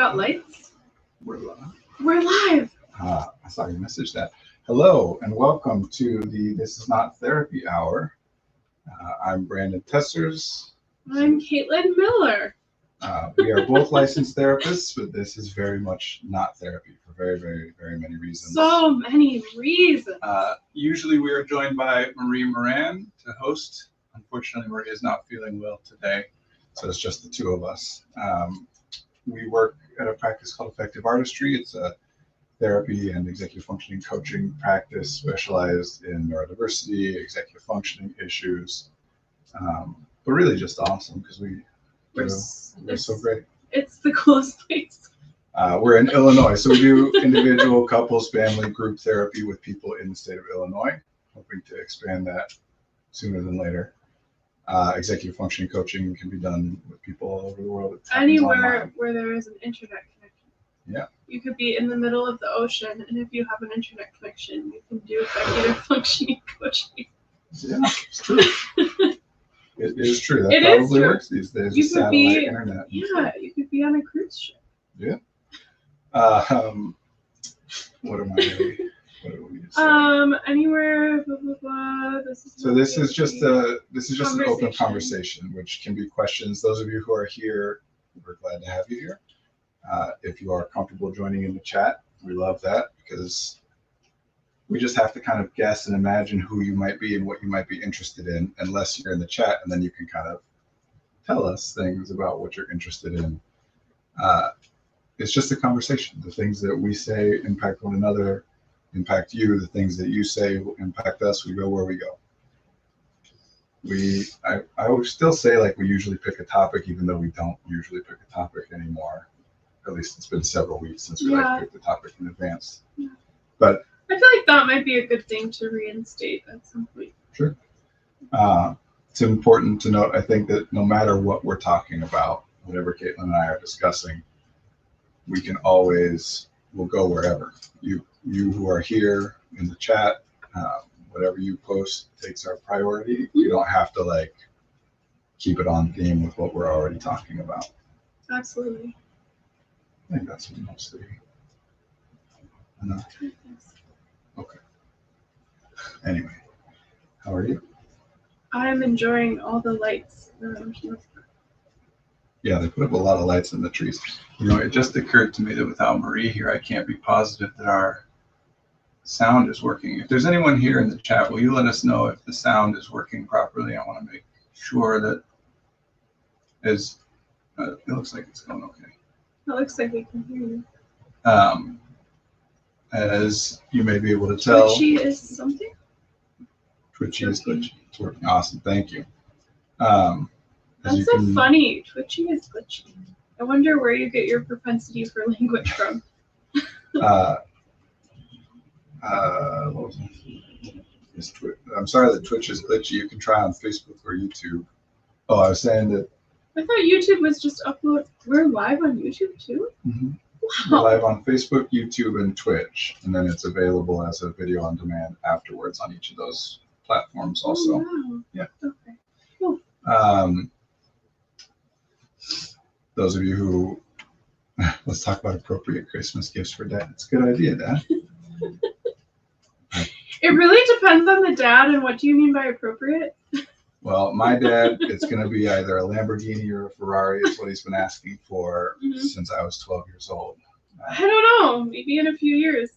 got lights? We're live. We're live. I saw you message that. Hello and welcome to the This Is Not Therapy Hour. I'm Brandon Tessers. I'm Caitlin Miller. We are both licensed therapists, but this is very much not therapy for very, very, very many reasons. So many reasons. Usually we are joined by Marie Moran to host. Unfortunately, Marie is not feeling well today, so it's just the two of us. We work at a practice called Effective Artistry. It's a therapy and executive functioning coaching practice specialized in neurodiversity, executive functioning issues, but really just awesome because we're so great. It's the coolest place. We're in Illinois, so we do individual, couples, family, group therapy with people in the state of Illinois, hoping to expand that sooner than later. Executive functioning coaching can be done with people all over the world. Anywhere where there is an internet connection. Yeah. You could be in the middle of the ocean, and if you have an internet connection, you can do executive functioning coaching. Yeah, it's true. It is true. That It probably is true. works these days. You with could satellite be, internet. yeah, you could be on a cruise ship. Yeah. What am I? What do we say? Anywhere, blah, blah, blah. This is just an open conversation, which can be questions. Those of you who are here, we're glad to have you here. If you are comfortable joining in the chat, we love that because we just have to kind of guess and imagine who you might be and what you might be interested in, unless you're in the chat, and then you can kind of tell us things about what you're interested in. It's just a conversation. The things that we say impact one another, impact you. The things that you say will impact us. We go where we go. I would still say like we usually pick a topic, even though we don't usually pick a topic anymore. At least it's been several weeks since we picked the topic in advance. Yeah. But I feel like that might be a good thing to reinstate at some point. Sure. It's important to note, I think, that no matter what we're talking about, whatever Caitlin and I are discussing, we'll go wherever. You who are here in the chat, whatever you post takes our priority. You don't have to like keep it on theme with what we're already talking about. Absolutely. I think that's mostly enough. Okay. Anyway, how are you? I'm enjoying all the lights around here. Yeah, they put up a lot of lights in the trees. You know, it just occurred to me that without Marie here, I can't be positive that our sound is working. If there's anyone here in the chat, will you let us know if the sound is working properly? I want to make sure that it looks like it's going okay. It looks like we can hear you. As you may be able to tell, Twitchy is something? Twitchy is glitchy. It's working. Awesome. Thank you. That's so funny. Twitchy is glitchy. I wonder where you get your propensity for language from. What was it? I'm sorry that Twitch is glitchy. You can try on Facebook or YouTube. Oh, I was saying that. I thought YouTube was just upload. We're live on YouTube too? Mm-hmm. Wow. We're live on Facebook, YouTube, and Twitch. And then it's available as a video on demand afterwards on each of those platforms also. Oh, wow. Yeah. Okay. Cool. Those of you who, let's talk about appropriate Christmas gifts for Dad. It's a good idea, Dad. It really depends on the dad, and what do you mean by appropriate? Well, my dad, it's going to be either a Lamborghini or a Ferrari is what he's been asking for since I was 12 years old. I don't know. Maybe in a few years.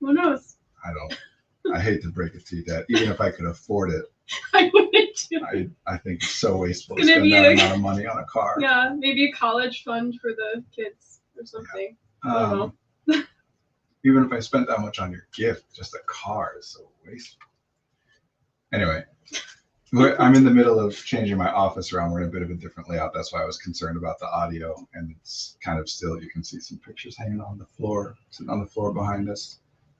Who knows? I hate to break it to you, Dad. Even if I could afford it, I wouldn't do I think it's so wasteful to Gonna spend be that amount of money on a car. Yeah, maybe a college fund for the kids or something. Yeah. I don't know. Even if I spent that much on your gift, just a car is so wasteful. Anyway, I'm in the middle of changing my office around. We're in a bit of a different layout. That's why I was concerned about the audio. And it's kind of still, you can see some pictures hanging on the floor, sitting on the floor behind us.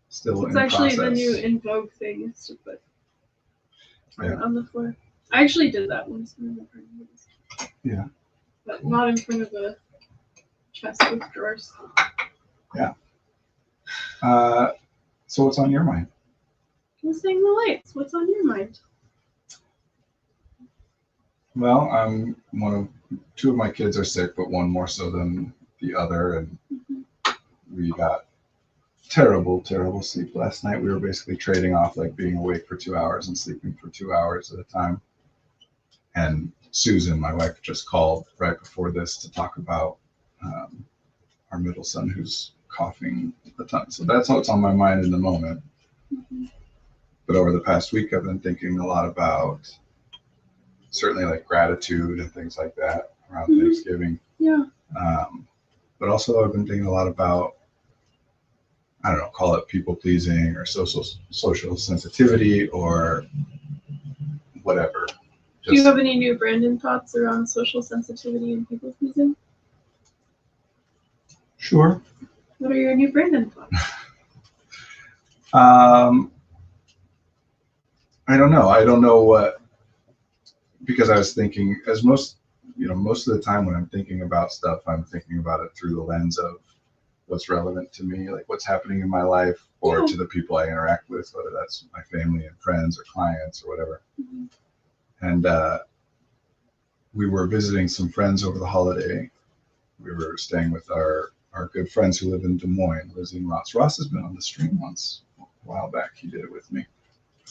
Still It's in actually process. the new in vogue thing is to put art on the floor. I actually did that once. Yeah. But not in front of a chest with drawers. Yeah. So what's on your mind? I was saying the lights. What's on your mind? Well, two of my kids are sick, but one more so than the other, and we got terrible sleep last night. We were basically trading off like being awake for 2 hours and sleeping for 2 hours at a time. And Susan, my wife, just called right before this to talk about our middle son who's coughing a ton. So that's what's on my mind in the moment. Mm-hmm. But over the past week, I've been thinking a lot about certainly like gratitude and things like that around Thanksgiving. Yeah. But also I've been thinking a lot about, I don't know, call it people pleasing or social sensitivity or whatever. Do you have any new Brandon thoughts around social sensitivity and people pleasing? Sure. What are your new Brandon thoughts? I don't know. I don't know what, because I was thinking, as most of the time when I'm thinking about stuff, I'm thinking about it through the lens of what's relevant to me, like what's happening in my life or to the people I interact with, whether that's my family and friends or clients or whatever. Mm-hmm. And we were visiting some friends over the holiday. We were staying with our good friends who live in Des Moines, Lizzie and Ross. Ross has been on the stream once a while back. He did it with me.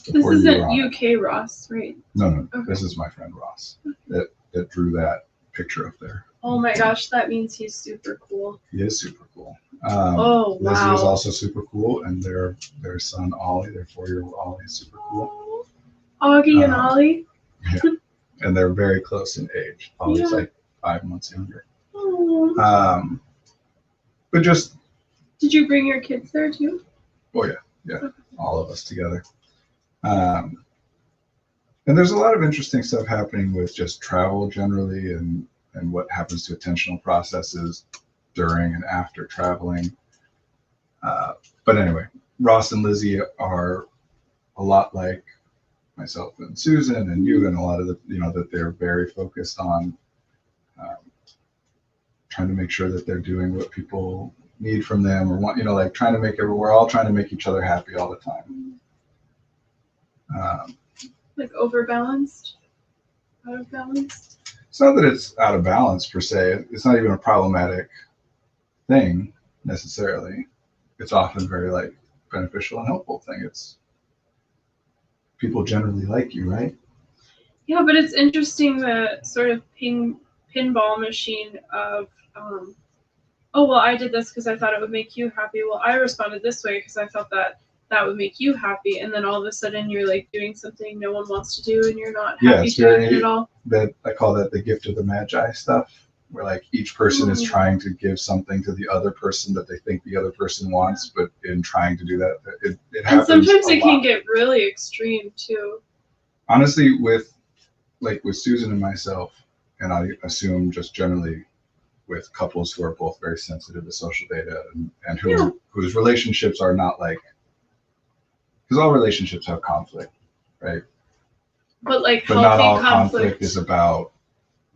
This isn't UK Ross, right? No. Okay. This is my friend Ross that drew that picture up there. Oh my gosh, that means he's super cool. He is super cool. Wow. Lizzie is also super cool, and their son Ollie, their 4-year-old Ollie, is super cool. Augie and Ollie. Yeah, and they're very close in age. Ollie's like 5 months younger. But just. Did you bring your kids there too? Oh yeah, okay. All of us together. And there's a lot of interesting stuff happening with just travel generally and what happens to attentional processes during and after traveling. But anyway, Ross and Lizzie are a lot like myself and Susan and you and a lot of the, that they're very focused on trying to make sure that they're doing what people need from them or want, like trying to we're all trying to make each other happy all the time. Like overbalanced? Out of balance? It's not that it's out of balance per se. It's not even a problematic thing necessarily. It's often very like beneficial and helpful thing. It's people generally like you, right? Yeah, but it's interesting the sort of pinball machine of, oh, well, I did this because I thought it would make you happy. Well, I responded this way because I felt that would make you happy. And then all of a sudden you're like doing something no one wants to do and you're not happy doing it at all. That I call that the gift of the Magi stuff, where like each person is trying to give something to the other person that they think the other person wants, but in trying to do that, it happens. And sometimes it can get really extreme too. Honestly, with Susan and myself, and I assume just generally with couples who are both very sensitive to social data and whose relationships are not like, because all relationships have conflict, right? But not all conflict is about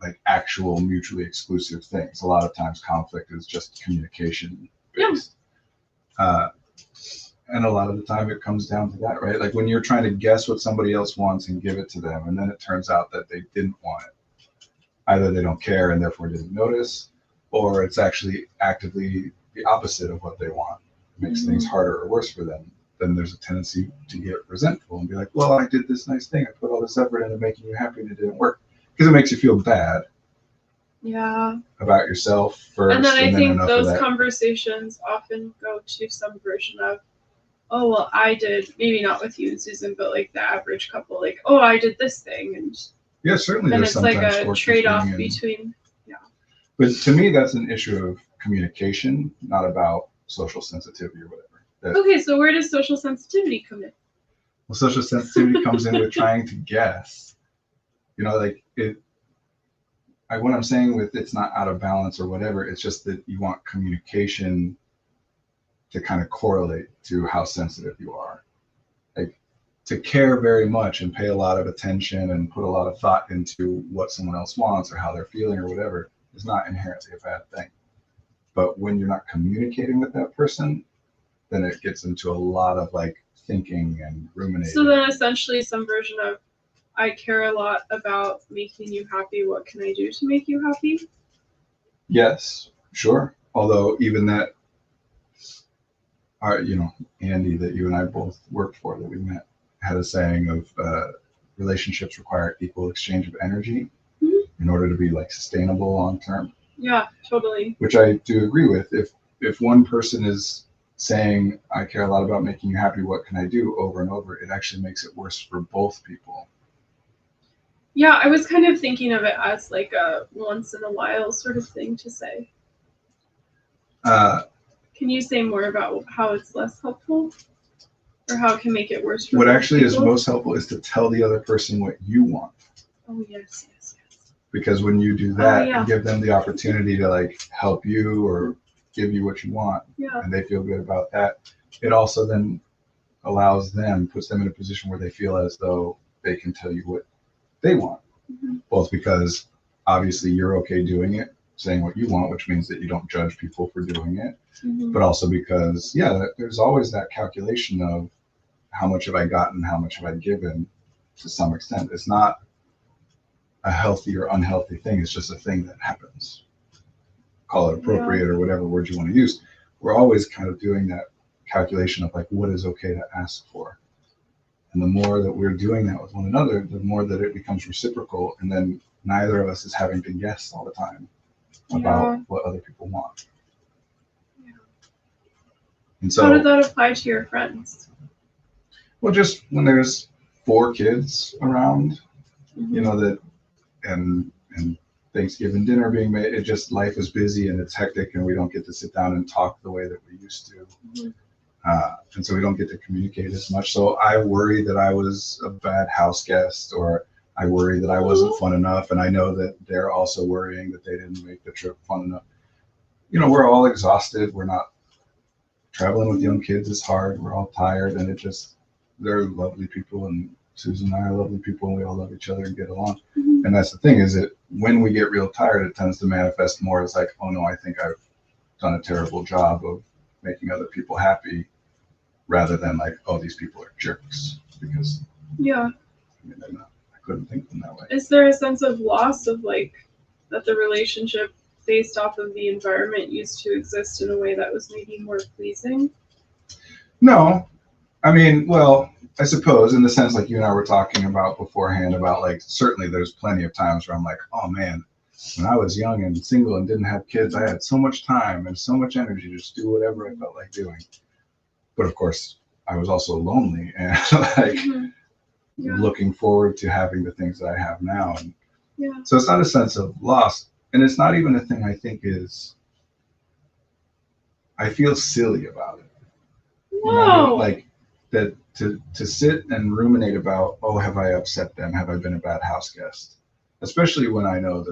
like actual mutually exclusive things. A lot of times conflict is just communication based. And a lot of the time it comes down to that, right? Like when you're trying to guess what somebody else wants and give it to them, and then it turns out that they didn't want it. Either they don't care and therefore didn't notice, or it's actually actively the opposite of what they want. It makes things harder or worse for them. Then there's a tendency to get resentful and be like, well, I did this nice thing. I put all this effort into making you happy and it didn't work. Because it makes you feel bad about yourself first. And then I think those conversations often go to some version of, oh, well, I did, maybe not with you and Susan, but like the average couple, like, oh, I did this thing. And yeah, certainly. And it's like a trade-off between. But to me, that's an issue of communication, not about social sensitivity or whatever. Okay, so where does social sensitivity come in? Well, social sensitivity comes in with trying to guess. Like it. What I'm saying with it's not out of balance or whatever. It's just that you want communication to kind of correlate to how sensitive you are. Like to care very much and pay a lot of attention and put a lot of thought into what someone else wants or how they're feeling or whatever is not inherently a bad thing. But when you're not communicating with that person, then it gets into a lot of like thinking and ruminating. So then essentially some version of, I care a lot about making you happy. What can I do to make you happy? Yes, sure. Although even that Andy, that you and I both worked for, that we met, had a saying of relationships require equal exchange of energy in order to be like sustainable long term. Yeah, totally. Which I do agree with. If one person is saying, I care a lot about making you happy, what can I do, over and over, it actually makes it worse for both people. Yeah, I was kind of thinking of it as like a once in a while sort of thing to say. Can you say more about how it's less helpful? Or how it can make it worse for what both actually people? is most helpful is to tell the other person what you want. Oh, yes. Because when you do that, yeah. you give them the opportunity to like help you or give you what you want, Yeah. and they feel good about that. It also then puts them in a position where they feel as though they can tell you what they want. Both because obviously you're okay doing it, saying what you want, which means that you don't judge people for doing it, but also because, there's always that calculation of how much have I gotten, how much have I given to some extent. It's not a healthy or unhealthy thing. It's just a thing that happens. Call it appropriate or whatever word you want to use. We're always kind of doing that calculation of like what is okay to ask for. And the more that we're doing that with one another, the more that it becomes reciprocal, and then neither of us is having to guess all the time about what other people want. Yeah. And so, how did that apply to your friends? Well, just when there's 4 kids around, that and Thanksgiving dinner being made, it just, life is busy and it's hectic, and we don't get to sit down and talk the way that we used to. And so we don't get to communicate as much. So I worry that I was a bad house guest, or I worry that I wasn't fun enough. And I know that they're also worrying that they didn't make the trip fun enough. We're all exhausted. We're not traveling with young kids is hard. We're all tired, and they're lovely people, and Susan and I are lovely people, and we all love each other and get along. And that's the thing, is that when we get real tired, it tends to manifest more as like, oh no, I think I've done a terrible job of making other people happy, rather than like, oh, these people are jerks. Because they're not. I couldn't think of them that way. Is there a sense of loss of like that the relationship based off of the environment used to exist in a way that was maybe more pleasing? No. I mean, well, I suppose in the sense like you and I were talking about beforehand, about like, certainly there's plenty of times where I'm like, oh man, when I was young and single and didn't have kids, I had so much time and so much energy to just do whatever I felt like doing. But of course, I was also lonely and like looking forward to having the things that I have now. And so it's not a sense of loss. And it's not even a thing I think is, I feel silly about it. No. Like that to sit and ruminate about, oh, have I upset them? Have I been a bad house guest? Especially when I know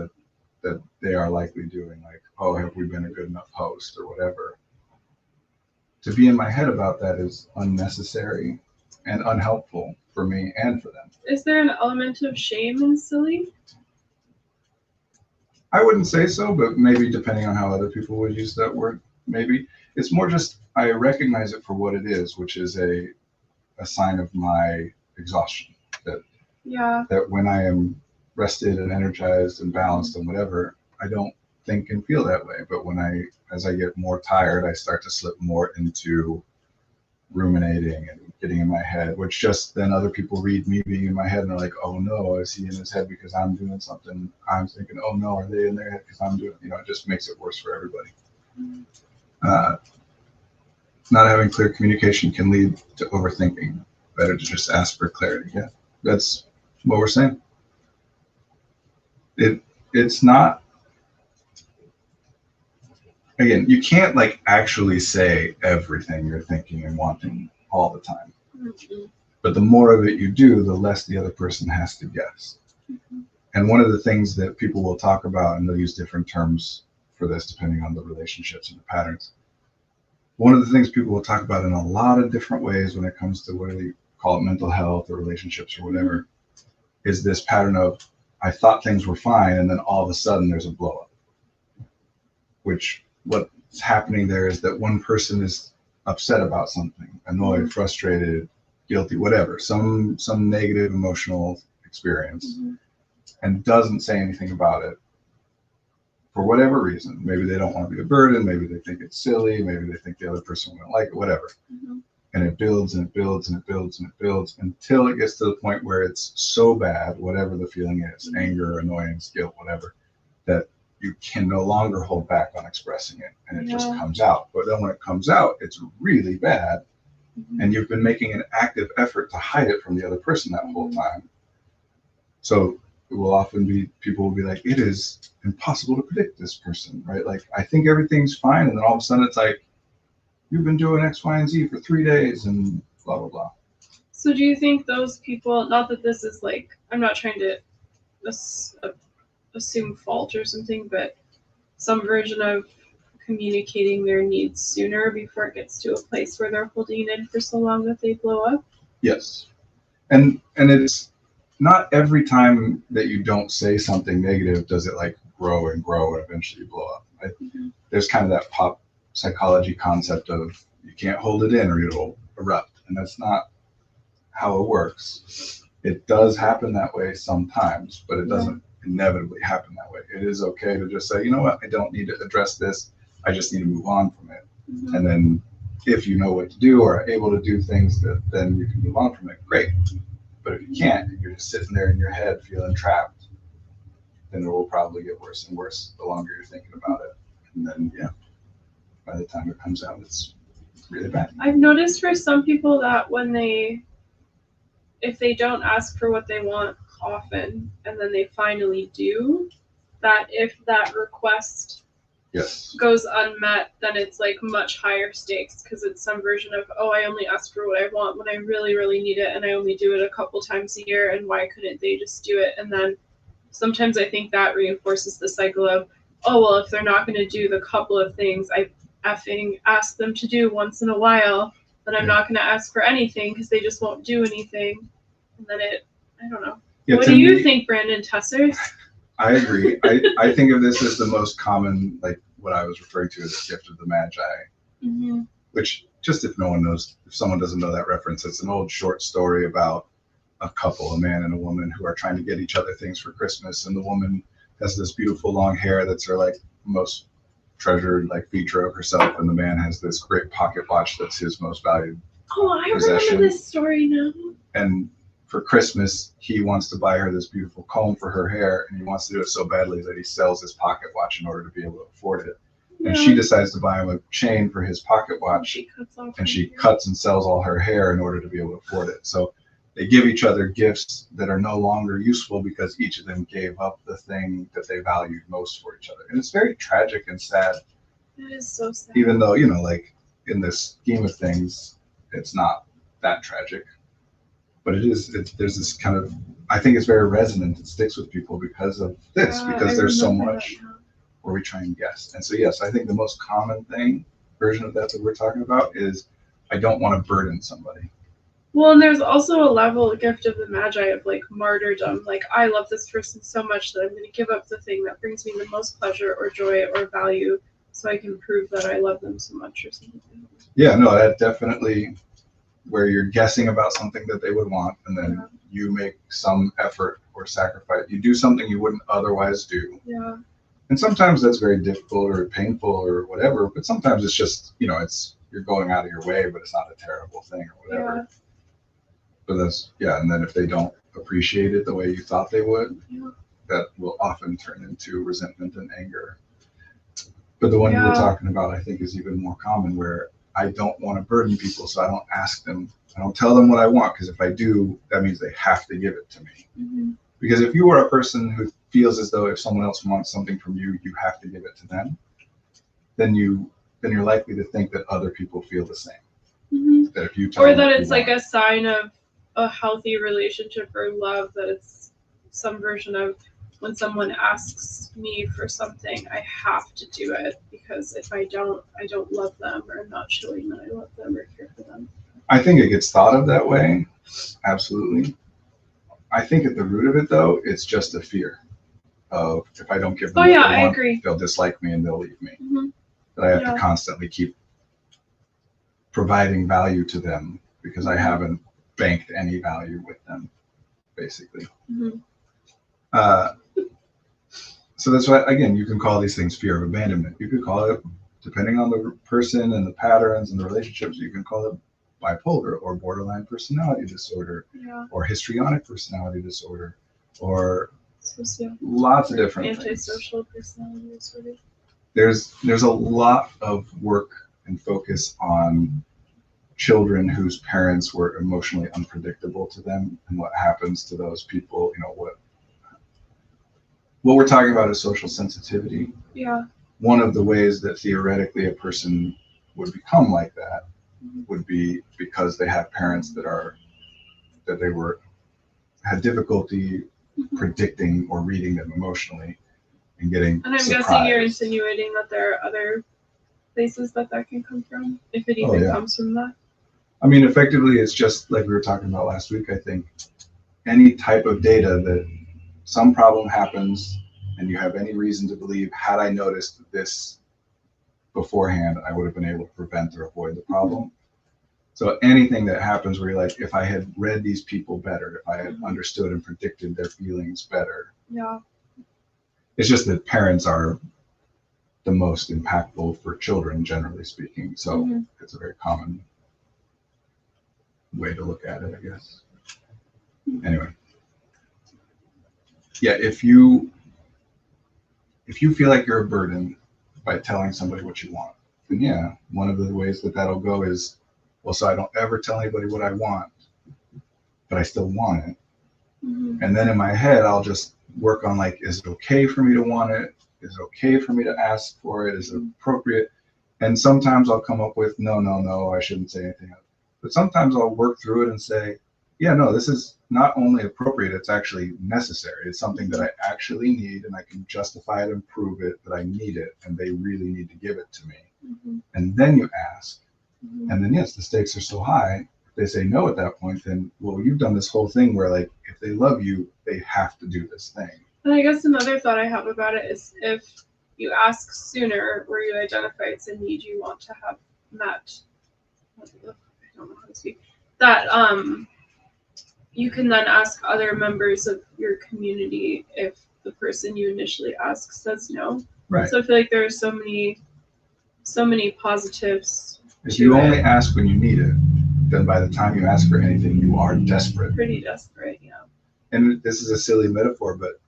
that they are likely doing, like, oh, have we been a good enough host or whatever. To be in my head about that is unnecessary and unhelpful for me and for them. Is there an element of shame in silly? I wouldn't say so, but maybe depending on how other people would use that word, maybe. It's more just, I recognize it for what it is, which is a sign of my exhaustion. That when I am rested and energized and balanced and whatever, I don't think and feel that way. But as I get more tired, I start to slip more into ruminating and getting in my head, which just then other people read me being in my head and they're like, oh no, is he in his head because I'm doing something? I'm thinking, oh no, are they in their head because I'm doing, it just makes it worse for everybody. Not having clear communication can lead to overthinking. Better to just ask for clarity. Yeah, that's what we're saying. It's not, again, you can't like actually say everything you're thinking and wanting all the time. But the more of it you do, the less the other person has to guess. And one of the things that people will talk about, and they'll use different terms for this depending on the relationships and the patterns. One of the things people will talk about in a lot of different ways when it comes to whether you call it mental health or relationships or whatever, is this pattern of, I thought things were fine, and then all of a sudden there's a blow up. Which what's happening there is that one person is upset about something, annoyed, frustrated, guilty, whatever, some negative emotional experience, and doesn't say anything about it. for whatever reason. Maybe they don't want to be a burden. Maybe they think it's silly. Maybe they think the other person won't like it, whatever. Mm-hmm. And it builds and it builds and it builds and it builds until it gets to the point where it's so bad, whatever the feeling is, Mm-hmm. anger, annoyance, guilt, whatever, that you can no longer hold back on expressing it. And it just comes out. But then when it comes out, it's really bad. Mm-hmm. And you've been making an active effort to hide it from the other person that whole time. So it will often be, people will be like, it is impossible to predict this person, right? Like, I think everything's fine. And then all of a sudden it's like, you've been doing X, Y, and Z for 3 days and blah, blah, blah. So do you think those people, not that this is like, I'm not trying to assume fault or something, but some version of communicating their needs sooner before it gets to a place where they're holding it in for so long that they blow up? Yes. And it's not every time that you don't say something negative does it like grow and grow and eventually blow up. Mm-hmm. There's kind of that pop psychology concept of you can't hold it in or it'll erupt. And that's not how it works. It does happen that way sometimes, but it doesn't inevitably happen that way. It is okay to just say, you know what, I don't need to address this. I just need to move on from it. Mm-hmm. And then if you know what to do or are able to do things, that then you can move on from it. Great. But if you can't, and you're just sitting there in your head feeling trapped, then it will probably get worse and worse the longer you're thinking about it. And then, by the time it comes out, it's really bad. I've noticed for some people that if they don't ask for what they want often, and then they finally do, that if that request goes unmet, then it's like much higher stakes because it's some version of, oh, I only ask for what I want when I really, really need it, and I only do it a couple times a year, and why couldn't they just do it? And then sometimes I think that reinforces the cycle of, oh, well, if they're not going to do the couple of things I effing ask them to do once in a while, then I'm not going to ask for anything because they just won't do anything. And then I don't know. Yeah, what do you think, Brandon Tessers? I agree. I think of this as the most common, like what I was referring to as the gift of the Magi, Mm-hmm. which just if no one knows, if someone doesn't know that reference, it's an old short story about a couple, a man and a woman who are trying to get each other things for Christmas. And the woman has this beautiful long hair that's her like most treasured like feature of herself. And the man has this great pocket watch that's his most valued possession. Remember this story now. And for Christmas, he wants to buy her this beautiful comb for her hair, and he wants to do it so badly that he sells his pocket watch in order to be able to afford it. Yeah. And she decides to buy him a chain for his pocket watch, and she cuts and sells all her hair in order to be able to afford it. So they give each other gifts that are no longer useful because each of them gave up the thing that they valued most for each other. And it's very tragic and sad. It is so sad. Even though, like in this scheme of things, it's not that tragic. But there's this kind of, I think it's very resonant. It sticks with people because of this, because there's so much where we try and guess. And so, yes, I think the most common version of that we're talking about is I don't want to burden somebody. Well, and there's also a level gift of the Magi of like martyrdom. Like, I love this person so much that I'm going to give up the thing that brings me the most pleasure or joy or value so I can prove that I love them so much or something. Yeah, no, that definitely, where you're guessing about something that they would want, and then you make some effort or sacrifice. You do something you wouldn't otherwise do. Yeah. And sometimes that's very difficult or painful or whatever, but sometimes it's just, it's you're going out of your way, but it's not a terrible thing or whatever. Yeah. But and then if they don't appreciate it the way you thought they would, that will often turn into resentment and anger. But the one you were talking about, I think, is even more common, where I don't want to burden people, so I don't ask them. I don't tell them what I want, because if I do, that means they have to give it to me. Mm-hmm. Because if you are a person who feels as though if someone else wants something from you, you have to give it to them, then you're likely to think that other people feel the same. Mm-hmm. That if you tell or that it's like a sign of a healthy relationship or love, that it's some version of, when someone asks me for something, I have to do it, because if I don't love them, or I'm not showing that I love them or care for them. I think it gets thought of that way, absolutely. I think at the root of it, though, it's just a fear of, if I don't give them what they want, I agree. They'll dislike me and they'll leave me. Mm-hmm. That I have to constantly keep providing value to them because I haven't banked any value with them, basically. Mm-hmm. So that's why, again, you can call these things fear of abandonment. You could call it, depending on the person and the patterns and the relationships, you can call it bipolar or borderline personality disorder or histrionic personality disorder or lots of different antisocial personality disorder. There's a lot of work and focus on children whose parents were emotionally unpredictable to them and what happens to those people. You know, what we're talking about is social sensitivity. Yeah. One of the ways that theoretically a person would become like that would be because they have parents that had difficulty predicting or reading them emotionally and getting And I'm surprised. guessing you're insinuating that there are other places that can come from, if it even comes from that. I mean, effectively, it's just like we were talking about last week. I think any type of data that some problem happens and you have any reason to believe, had I noticed this beforehand, I would have been able to prevent or avoid the problem. So anything that happens where you're like, if I had read these people better, if I had understood and predicted their feelings better. Yeah. It's just that parents are the most impactful for children, generally speaking. So it's a very common way to look at it, I guess. Anyway. Yeah, if you feel like you're a burden by telling somebody what you want, then yeah, one of the ways that that'll go is, well, so I don't ever tell anybody what I want, but I still want it. And then in my head, I'll just work on like, is it okay for me to want it? Is it okay for me to ask for it? Is it appropriate? And sometimes I'll come up with, no, I shouldn't say anything else. But sometimes I'll work through it and say, yeah, no, this is not only appropriate, it's actually necessary. It's something that I actually need, and I can justify it and prove it that I need it, and they really need to give it to me. And then you ask. And then, yes, the stakes are so high. If they say no at that point, then, well, you've done this whole thing where, like, if they love you, they have to do this thing. And I guess another thought I have about it is if you ask sooner where you identify it's a need you want to have met, I don't know how to speak, that you can then ask other members of your community if the person you initially ask says no. Right. So I feel like there are so many positives. If you only ask when you need it, then by the time you ask for anything, you are desperate. Pretty desperate, yeah. And this is a silly metaphor, but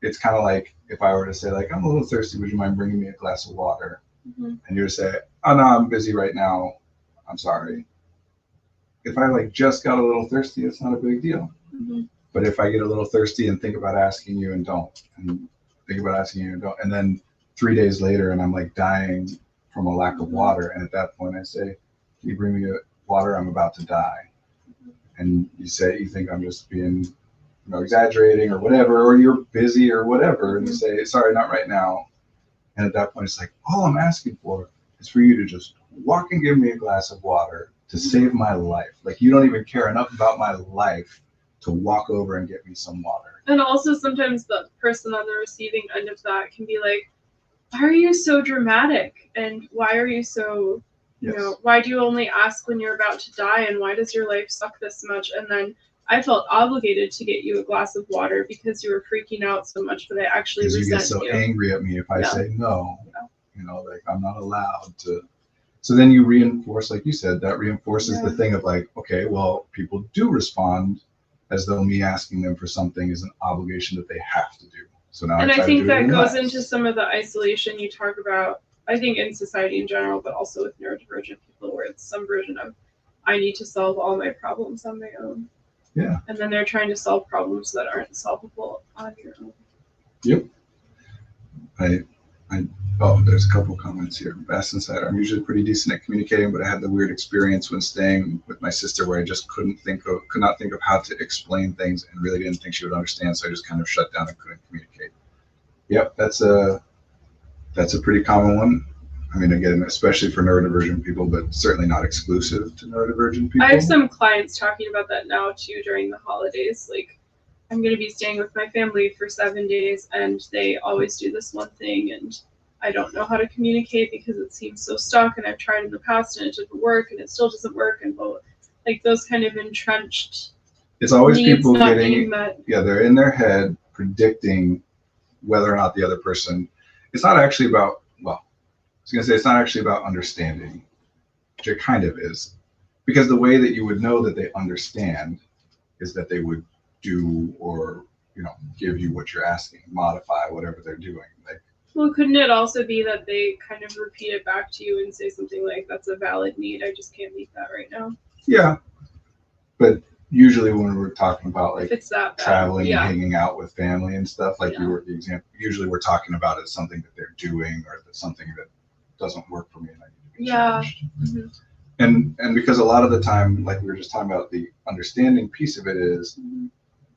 it's kind of like if I were to say, like, I'm a little thirsty, would you mind bringing me a glass of water? And you would say, oh, no, I'm busy right now. I'm sorry. If I like just got a little thirsty, it's not a big deal. But if I get a little thirsty and think about asking you and don't, and think about asking you and don't, and then 3 days later and I'm like dying from a lack of water, and at that point I say, can you bring me water? I'm about to die. And you think I'm just being, exaggerating or whatever, or you're busy or whatever, and you say, sorry, not right now. And at that point it's like, all I'm asking for is for you to just walk and give me a glass of water to save my life. Like, you don't even care enough about my life to walk over and get me some water. And also sometimes the person on the receiving end of that can be like, why are you so dramatic? And why are you so, why do you only ask when you're about to die? And why does your life suck this much? And then I felt obligated to get you a glass of water because you were freaking out so much, but I actually resent you. Because you get so angry at me if I say no. Like, I'm not allowed to. So then you reinforce, like you said, that reinforces the thing of like, okay, well, people do respond as though me asking them for something is an obligation that they have to do. So now I think that goes into some of the isolation you talk about, I think in society in general, but also with neurodivergent people, where it's some version of, I need to solve all my problems on my own. Yeah. And then they're trying to solve problems that aren't solvable on your own. Yep. There's a couple comments here. Bass Insider. I'm usually pretty decent at communicating, but I had the weird experience when staying with my sister where I just could not think of how to explain things and really didn't think she would understand. So I just kind of shut down and couldn't communicate. Yep. That's a pretty common one. I mean, again, especially for neurodivergent people, but certainly not exclusive to neurodivergent people. I have some clients talking about that now too during the holidays. Like, I'm going to be staying with my family for 7 days, and they always do this one thing, and I don't know how to communicate because it seems so stuck, and I've tried in the past and it didn't work, and it still doesn't work, and like those kind of entrenched. It's always people getting met. Yeah, they're in their head predicting whether or not the other person, it's not actually about, well, I was going to say it's not actually about understanding, which it kind of is, because the way that you would know that they understand is that they would do or, give you what you're asking, modify whatever they're doing. Like, well, couldn't it also be that they kind of repeat it back to you and say something like, that's a valid need, I just can't meet that right now? Yeah. But usually when we're talking about like If it's that bad, traveling yeah. and hanging out with family and stuff, like Yeah. you were the example, usually we're talking about it something that they're doing or something that doesn't work for me and I need to be Yeah. changed. Mm-hmm. And because a lot of the time, like we were just talking about, the understanding piece of it is,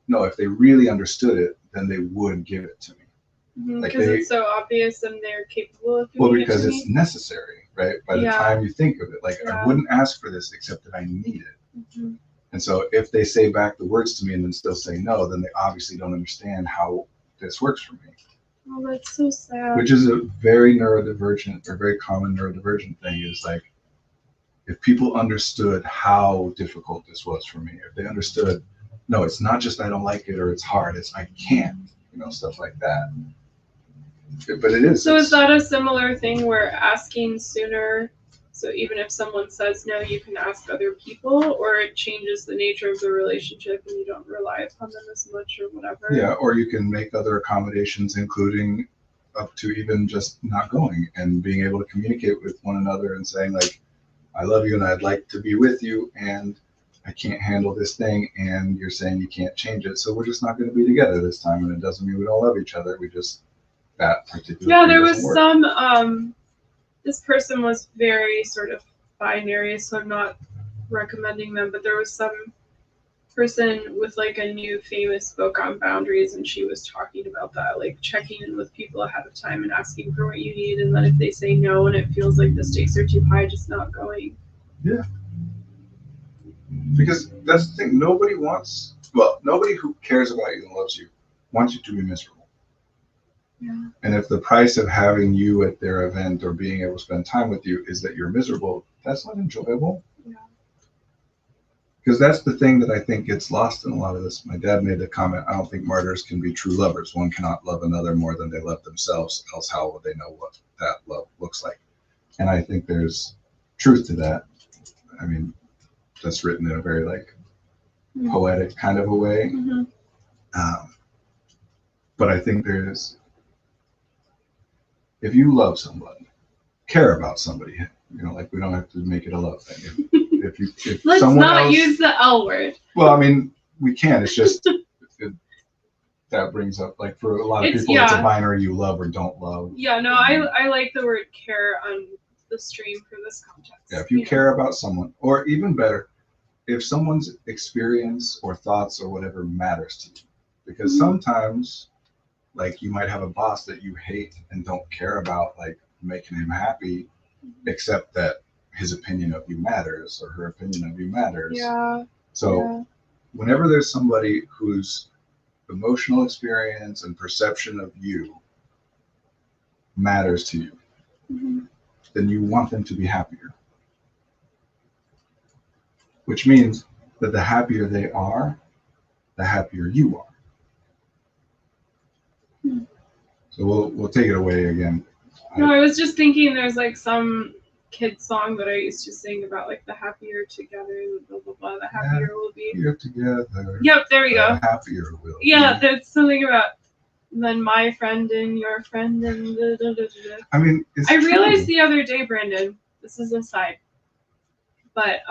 no, if they really understood it, then they would give it to me. Like Because it's so obvious and they're capable of doing it because to it's me. necessary, right? By the time you think of it, like I wouldn't ask for this except that I need it. And so if they say back the words to me and then still say no, then they obviously don't understand how this works for me. Oh, that's so sad. Which is a very neurodivergent or very common neurodivergent thing, is like, if people understood how difficult this was for me, if they understood, no, it's not just I don't like it or it's hard, it's I can't, stuff like that. But it is. So is that a similar thing where asking sooner, so even if someone says no, you can ask other people, or it changes the nature of the relationship and you don't rely upon them as much or whatever? Yeah, or you can make other accommodations, including up to even just not going and being able to communicate with one another and saying like, I love you and I'd like to be with you and I can't handle this thing and you're saying you can't change it, so we're just not going to be together this time. And it doesn't mean we don't love each other, we just, that particular yeah, thing there was doesn't work. some this person was very sort of binary, so I'm not recommending them, but there was some person with like a new famous book on boundaries, and she was talking about that, like checking in with people ahead of time and asking for what you need, and then if they say no and it feels like the stakes are too high, just not going. Yeah, because that's the thing, nobody who cares about you and loves you wants you to be miserable. Yeah. And if the price of having you at their event or being able to spend time with you is that you're miserable, that's not enjoyable. Yeah. Because that's the thing that I think gets lost in a lot of this. My dad made the comment, I don't think martyrs can be true lovers. One cannot love another more than they love themselves, else how would they know what that love looks like? And I think there's truth to that. I mean, that's written in a very like poetic kind of a way. But I think there's, if you love somebody, care about somebody, like we don't have to make it a love thing. If Let's someone not else, use the L word. Well, I mean, we can. It's just that brings up, like, for a lot of people, it's a binary, you love or don't love. Yeah, no, I like the word care on the stream for this context. Yeah, if you care about someone, or even better, if someone's experience or thoughts or whatever matters to you, because sometimes, like, you might have a boss that you hate and don't care about, like, making him happy, except that his opinion of you matters or her opinion of you matters. Yeah. So whenever there's somebody whose emotional experience and perception of you matters to you, then you want them to be happier. Which means that the happier they are, the happier you are. So we'll take it away again. No, I was just thinking there's like some kid song that I used to sing about like the happier together, blah blah blah, the happier we'll be. Happier together. Yep, there we go. The happier we'll be. There's something about then my friend and your friend and da, da, da, da. I mean, I realized the other day, Brandon, this is a side, but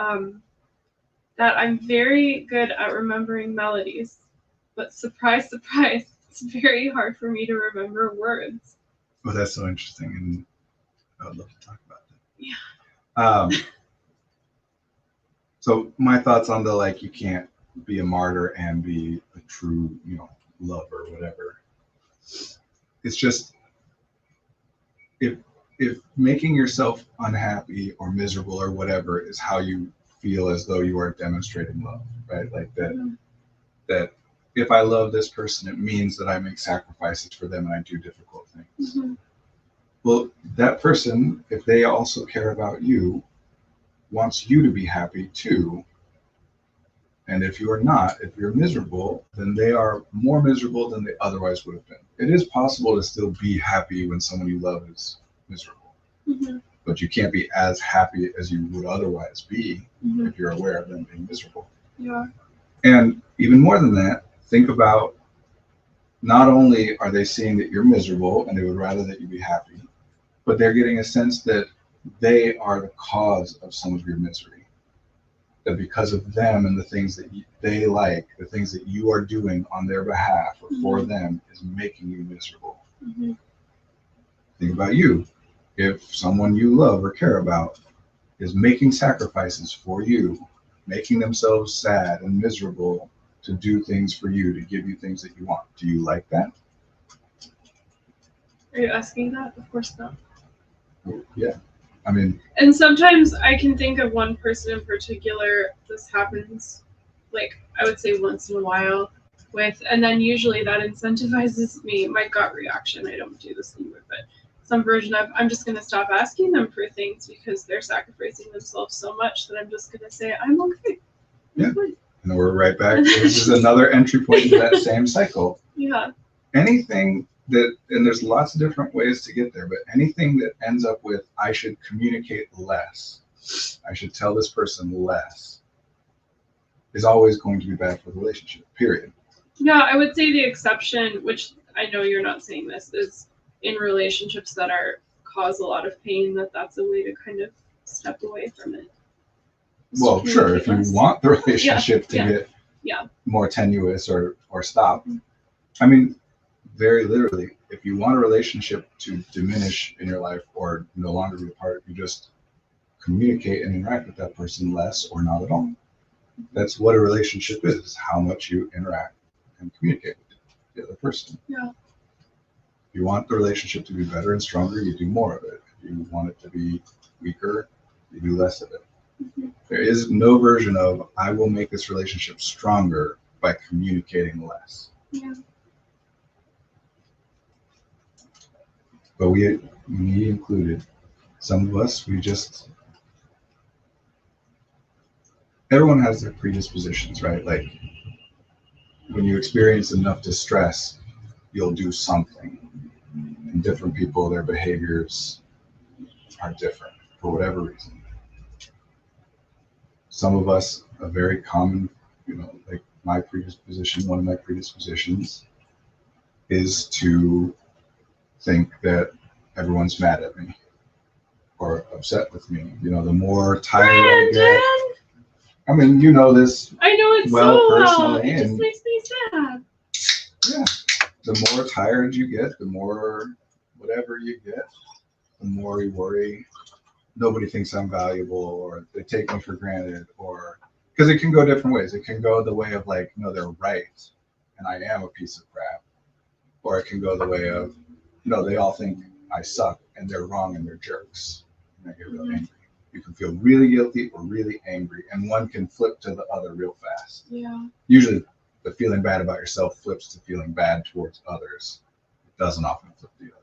that I'm very good at remembering melodies, but surprise, surprise, it's very hard for me to remember words. Oh, that's so interesting, and I would love to talk about that. Yeah. So my thoughts on the, like, you can't be a martyr and be a true, lover or whatever. It's just, if making yourself unhappy or miserable or whatever is how you feel as though you are demonstrating love, right? Like that if I love this person, it means that I make sacrifices for them and I do difficult things. Well, that person, if they also care about you, wants you to be happy too. And if you are not, if you're miserable, then they are more miserable than they otherwise would have been. It is possible to still be happy when someone you love is miserable, but you can't be as happy as you would otherwise be if you're aware of them being miserable. Yeah. And even more than that, think about, not only are they seeing that you're miserable and they would rather that you be happy, but they're getting a sense that they are the cause of some of your misery. That because of them and the things that they like, the things that you are doing on their behalf or for them is making you miserable. Think about you. If someone you love or care about is making sacrifices for you, making themselves sad and miserable to do things for you, to give you things that you want, do you like that? Are you asking that? Of course not. Yeah. I mean, and sometimes I can think of one person in particular this happens, like, I would say once in a while with, and then usually that incentivizes me, my gut reaction. I don't do this anymore, but some version of, I'm just going to stop asking them for things because they're sacrificing themselves so much that I'm just going to say, I'm okay. Yeah. And we're right back. This is another entry point into that same cycle. Yeah. Anything that, and there's lots of different ways to get there, but anything that ends up with, I should communicate less, I should tell this person less, is always going to be bad for the relationship, period. Yeah, I would say the exception, which I know you're not saying this, is in relationships that are cause a lot of pain, that's a way to kind of step away from it. Well, sure, if you want the relationship to get more tenuous or stop. I mean, very literally, if you want a relationship to diminish in your life or no longer be a part, you just communicate and interact with that person less or not at all. That's what a relationship is, how much you interact and communicate with the other person. Yeah. If you want the relationship to be better and stronger, you do more of it. If you want it to be weaker, you do less of it. There is no version of, I will make this relationship stronger by communicating less. Yeah. But me included, some of us, everyone has their predispositions, right? Like, when you experience enough distress, you'll do something. And different people, their behaviors are different for whatever reason. Some of us, a very common, like my predisposition, one of my predispositions is to think that everyone's mad at me or upset with me. The more tired I get. I mean, you know this. I know it well so personally, well. It just makes me sad. Yeah. The more tired you get, the more whatever you get, the more you worry. Nobody thinks I'm valuable, or they take me for granted, or because it can go different ways. It can go the way of like, no, they're right, and I am a piece of crap, or it can go the way of, no, they all think I suck and they're wrong and they're jerks, and I get really angry. You can feel really guilty or really angry, and one can flip to the other real fast. Yeah. Usually, the feeling bad about yourself flips to feeling bad towards others. It doesn't often flip the other.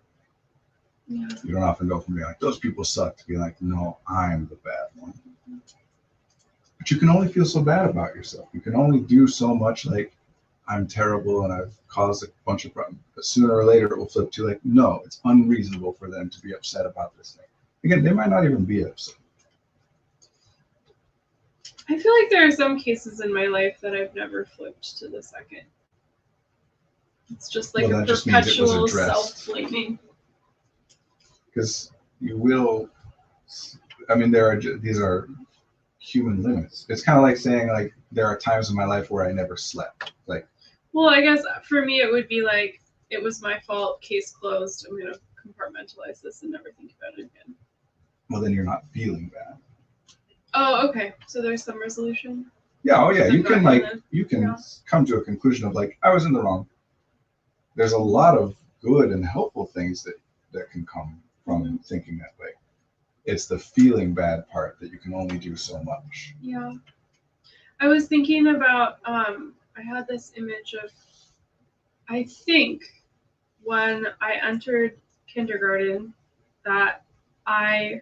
Yeah. You don't often go from being like, those people suck, to being like, no, I'm the bad one. But you can only feel so bad about yourself. You can only do so much like, I'm terrible and I've caused a bunch of problems. But sooner or later it will flip to like, no, it's unreasonable for them to be upset about this thing. Again, they might not even be upset. I feel like there are some cases in my life that I've never flipped to the second. It's just like a perpetual self-blaming. Because you will, I mean, these are human limits. It's kind of like saying like, there are times in my life where I never slept. Like, well, I guess for me it would be like, it was my fault, case closed, I'm gonna compartmentalize this and never think about it again. Well, then you're not feeling bad. Oh, okay. So there's some resolution. Yeah. Oh, yeah. You can come to a conclusion of like, I was in the wrong. There's a lot of good and helpful things that can come from thinking that way. It's the feeling bad part that you can only do so much. Yeah. I was thinking about, I had this image of, I think when I entered kindergarten, that I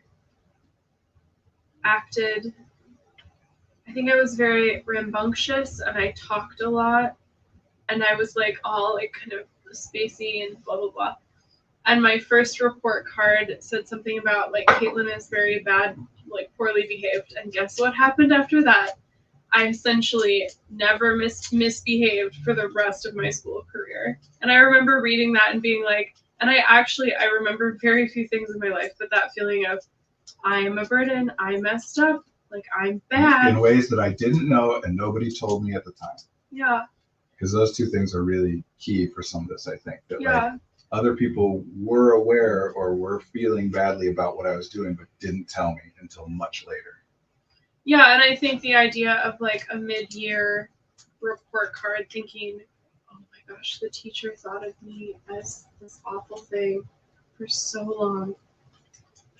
acted, I I think I was very rambunctious and I talked a lot and I was like all like kind of spacey and blah blah blah. And my first report card said something about like Caitlin is very bad, like poorly behaved. And guess what happened after that? I essentially never misbehaved for the rest of my school career. And I remember reading that and being like, and I remember very few things in my life, but that feeling of I am a burden, I messed up, like I'm bad. In ways that I didn't know and nobody told me at the time. Yeah. Because those two things are really key for some of this, I think. That Yeah. like other people were aware or were feeling badly about what I was doing, but didn't tell me until much later. Yeah, and I think the idea of like a mid-year report card thinking, oh my gosh, the teacher thought of me as this awful thing for so long.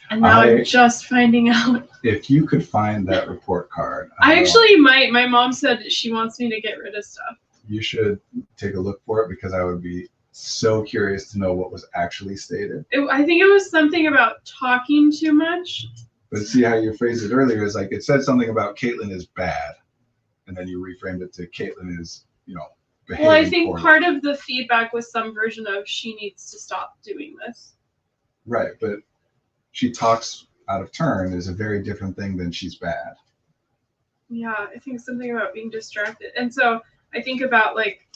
And now I'm just finding out. If you could find that report card. I actually might. My mom said she wants me to get rid of stuff. You should take a look for it because I would be so curious to know what was actually stated. I think it was something about talking too much. But see how you phrased it earlier is like it said something about Caitlin is bad, and then you reframed it to Caitlin is, behaving Well, I think poorly. part of the feedback was some version of she needs to stop doing this. Right, but she talks out of turn is a very different thing than she's bad. Yeah, I think something about being distracted. And so I think about like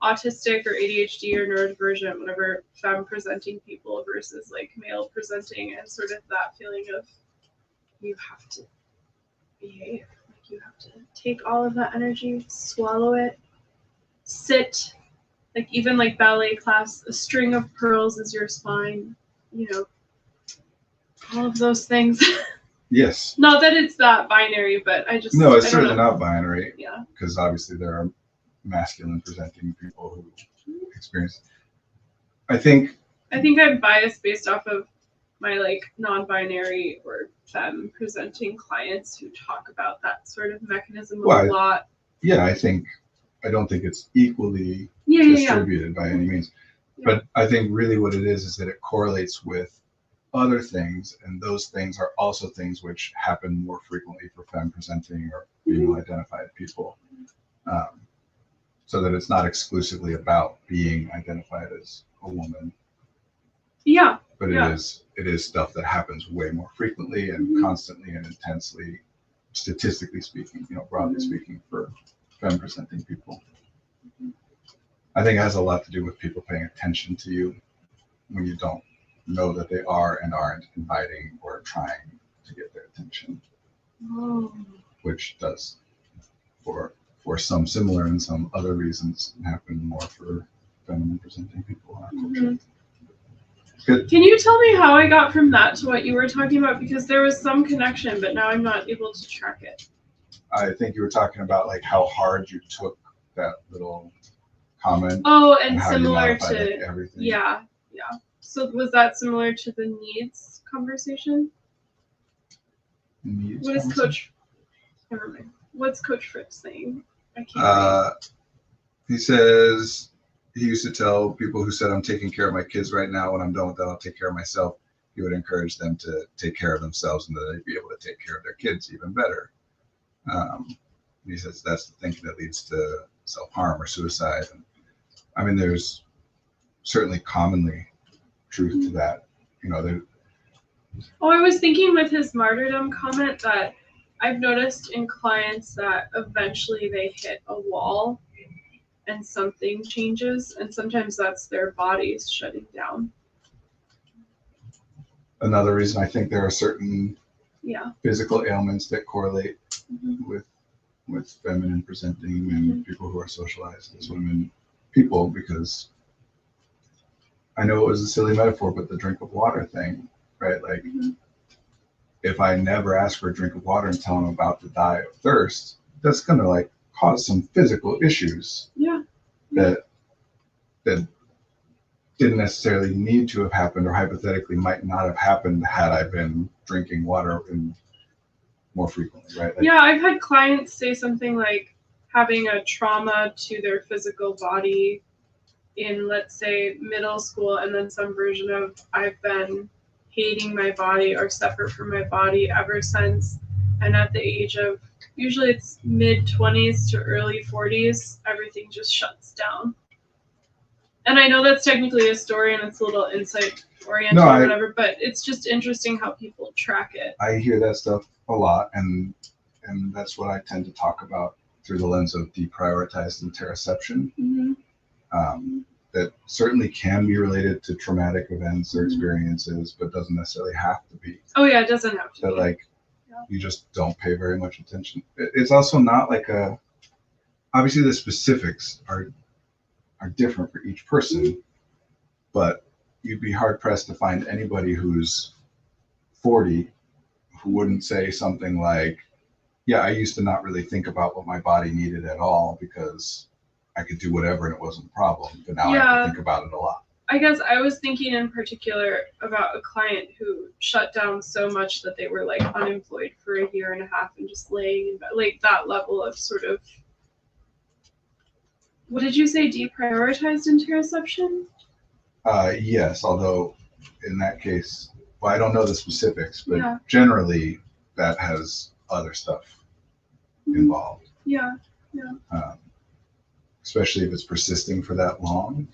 autistic or ADHD or neurodivergent, whatever, femme presenting people versus like male presenting, and sort of that feeling of you have to behave. Like you have to take all of that energy, swallow it, sit. Like even like ballet class, a string of pearls is your spine, all of those things. Yes. Not that it's that binary, but I just... No, it's certainly not binary. Yeah. Because obviously there are masculine presenting people who experience. I think I'm biased based off of my like non-binary or femme presenting clients who talk about that sort of mechanism a lot. Yeah, I don't think it's equally distributed by any means. Yeah. But I think really what it is that it correlates with other things, and those things are also things which happen more frequently for femme presenting or female identified people. So that it's not exclusively about being identified as a woman. Yeah. But it is stuff that happens way more frequently and constantly and intensely, statistically speaking, broadly speaking, for femme presenting people. I think it has a lot to do with people paying attention to you when you don't know that they are and aren't inviting or trying to get their attention. Oh. Which does for some similar and some other reasons happen more for feminine presenting people in our culture. Good. Can you tell me how I got from that to what you were talking about? Because there was some connection, but now I'm not able to track it. I think you were talking about like how hard you took that little comment. Oh, and similar to everything. Yeah. So was that similar to the needs conversation? What is Coach? Never mind. What's Coach Fritz saying? I can't read. He says he used to tell people who said, I'm taking care of my kids right now. When I'm done with that, I'll take care of myself. He would encourage them to take care of themselves and that they'd be able to take care of their kids even better. He says that's the thinking that leads to self-harm or suicide. And, I mean, there's certainly commonly truth to that. I was thinking with his martyrdom comment that I've noticed in clients that eventually they hit a wall and something changes, and sometimes that's their bodies shutting down. Another reason I think there are certain physical ailments that correlate with feminine presenting and people who are socialized as women people, because I know it was a silly metaphor, but the drink of water thing, right? Like if I never ask for a drink of water and tell I'm about to die of thirst, that's going to like cause some physical issues that didn't necessarily need to have happened or hypothetically might not have happened had I been drinking water more frequently, right? Like, I've had clients say something like having a trauma to their physical body in, let's say, middle school, and then some version of I've been hating my body or separate from my body ever since. And at the age of, usually it's mid-20s to early 40s, everything just shuts down. And I know that's technically a story and it's a little insight oriented or whatever, but it's just interesting how people track it. I hear that stuff a lot, and that's what I tend to talk about through the lens of deprioritized interoception. That certainly can be related to traumatic events or experiences, but doesn't necessarily have to be. Oh yeah, it doesn't have to that be. Like you just don't pay very much attention. It's also not like obviously the specifics are different for each person, but you'd be hard pressed to find anybody who's 40 who wouldn't say something like, yeah, I used to not really think about what my body needed at all because I could do whatever and it wasn't a problem, but now I have to think about it a lot. I guess I was thinking in particular about a client who shut down so much that they were like unemployed for a year and a half and just laying in bed, like that level of sort of, what did you say, deprioritized interoception? Yes, although in that case, well, I don't know the specifics, but generally that has other stuff involved. Yeah. Especially if it's persisting for that long.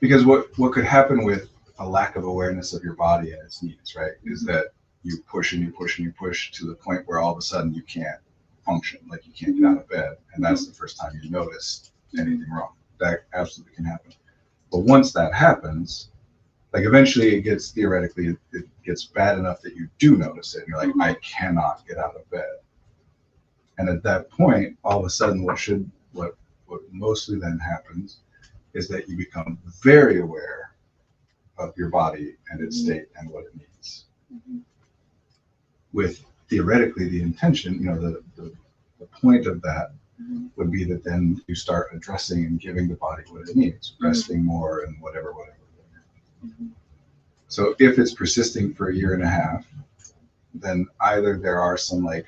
Because what could happen with a lack of awareness of your body and its needs, right, is that you push and you push and you push to the point where all of a sudden you can't function, like you can't get out of bed, and that's the first time you notice anything wrong. That absolutely can happen. But once that happens, like eventually it gets bad enough that you do notice it, and you're like, I cannot get out of bed. And at that point, all of a sudden, what mostly then happens is that you become very aware of your body and its state and what it needs. With theoretically the intention, the point of that would be that then you start addressing and giving the body what it needs, resting more and whatever. So if it's persisting for a year and a half, then either there are some like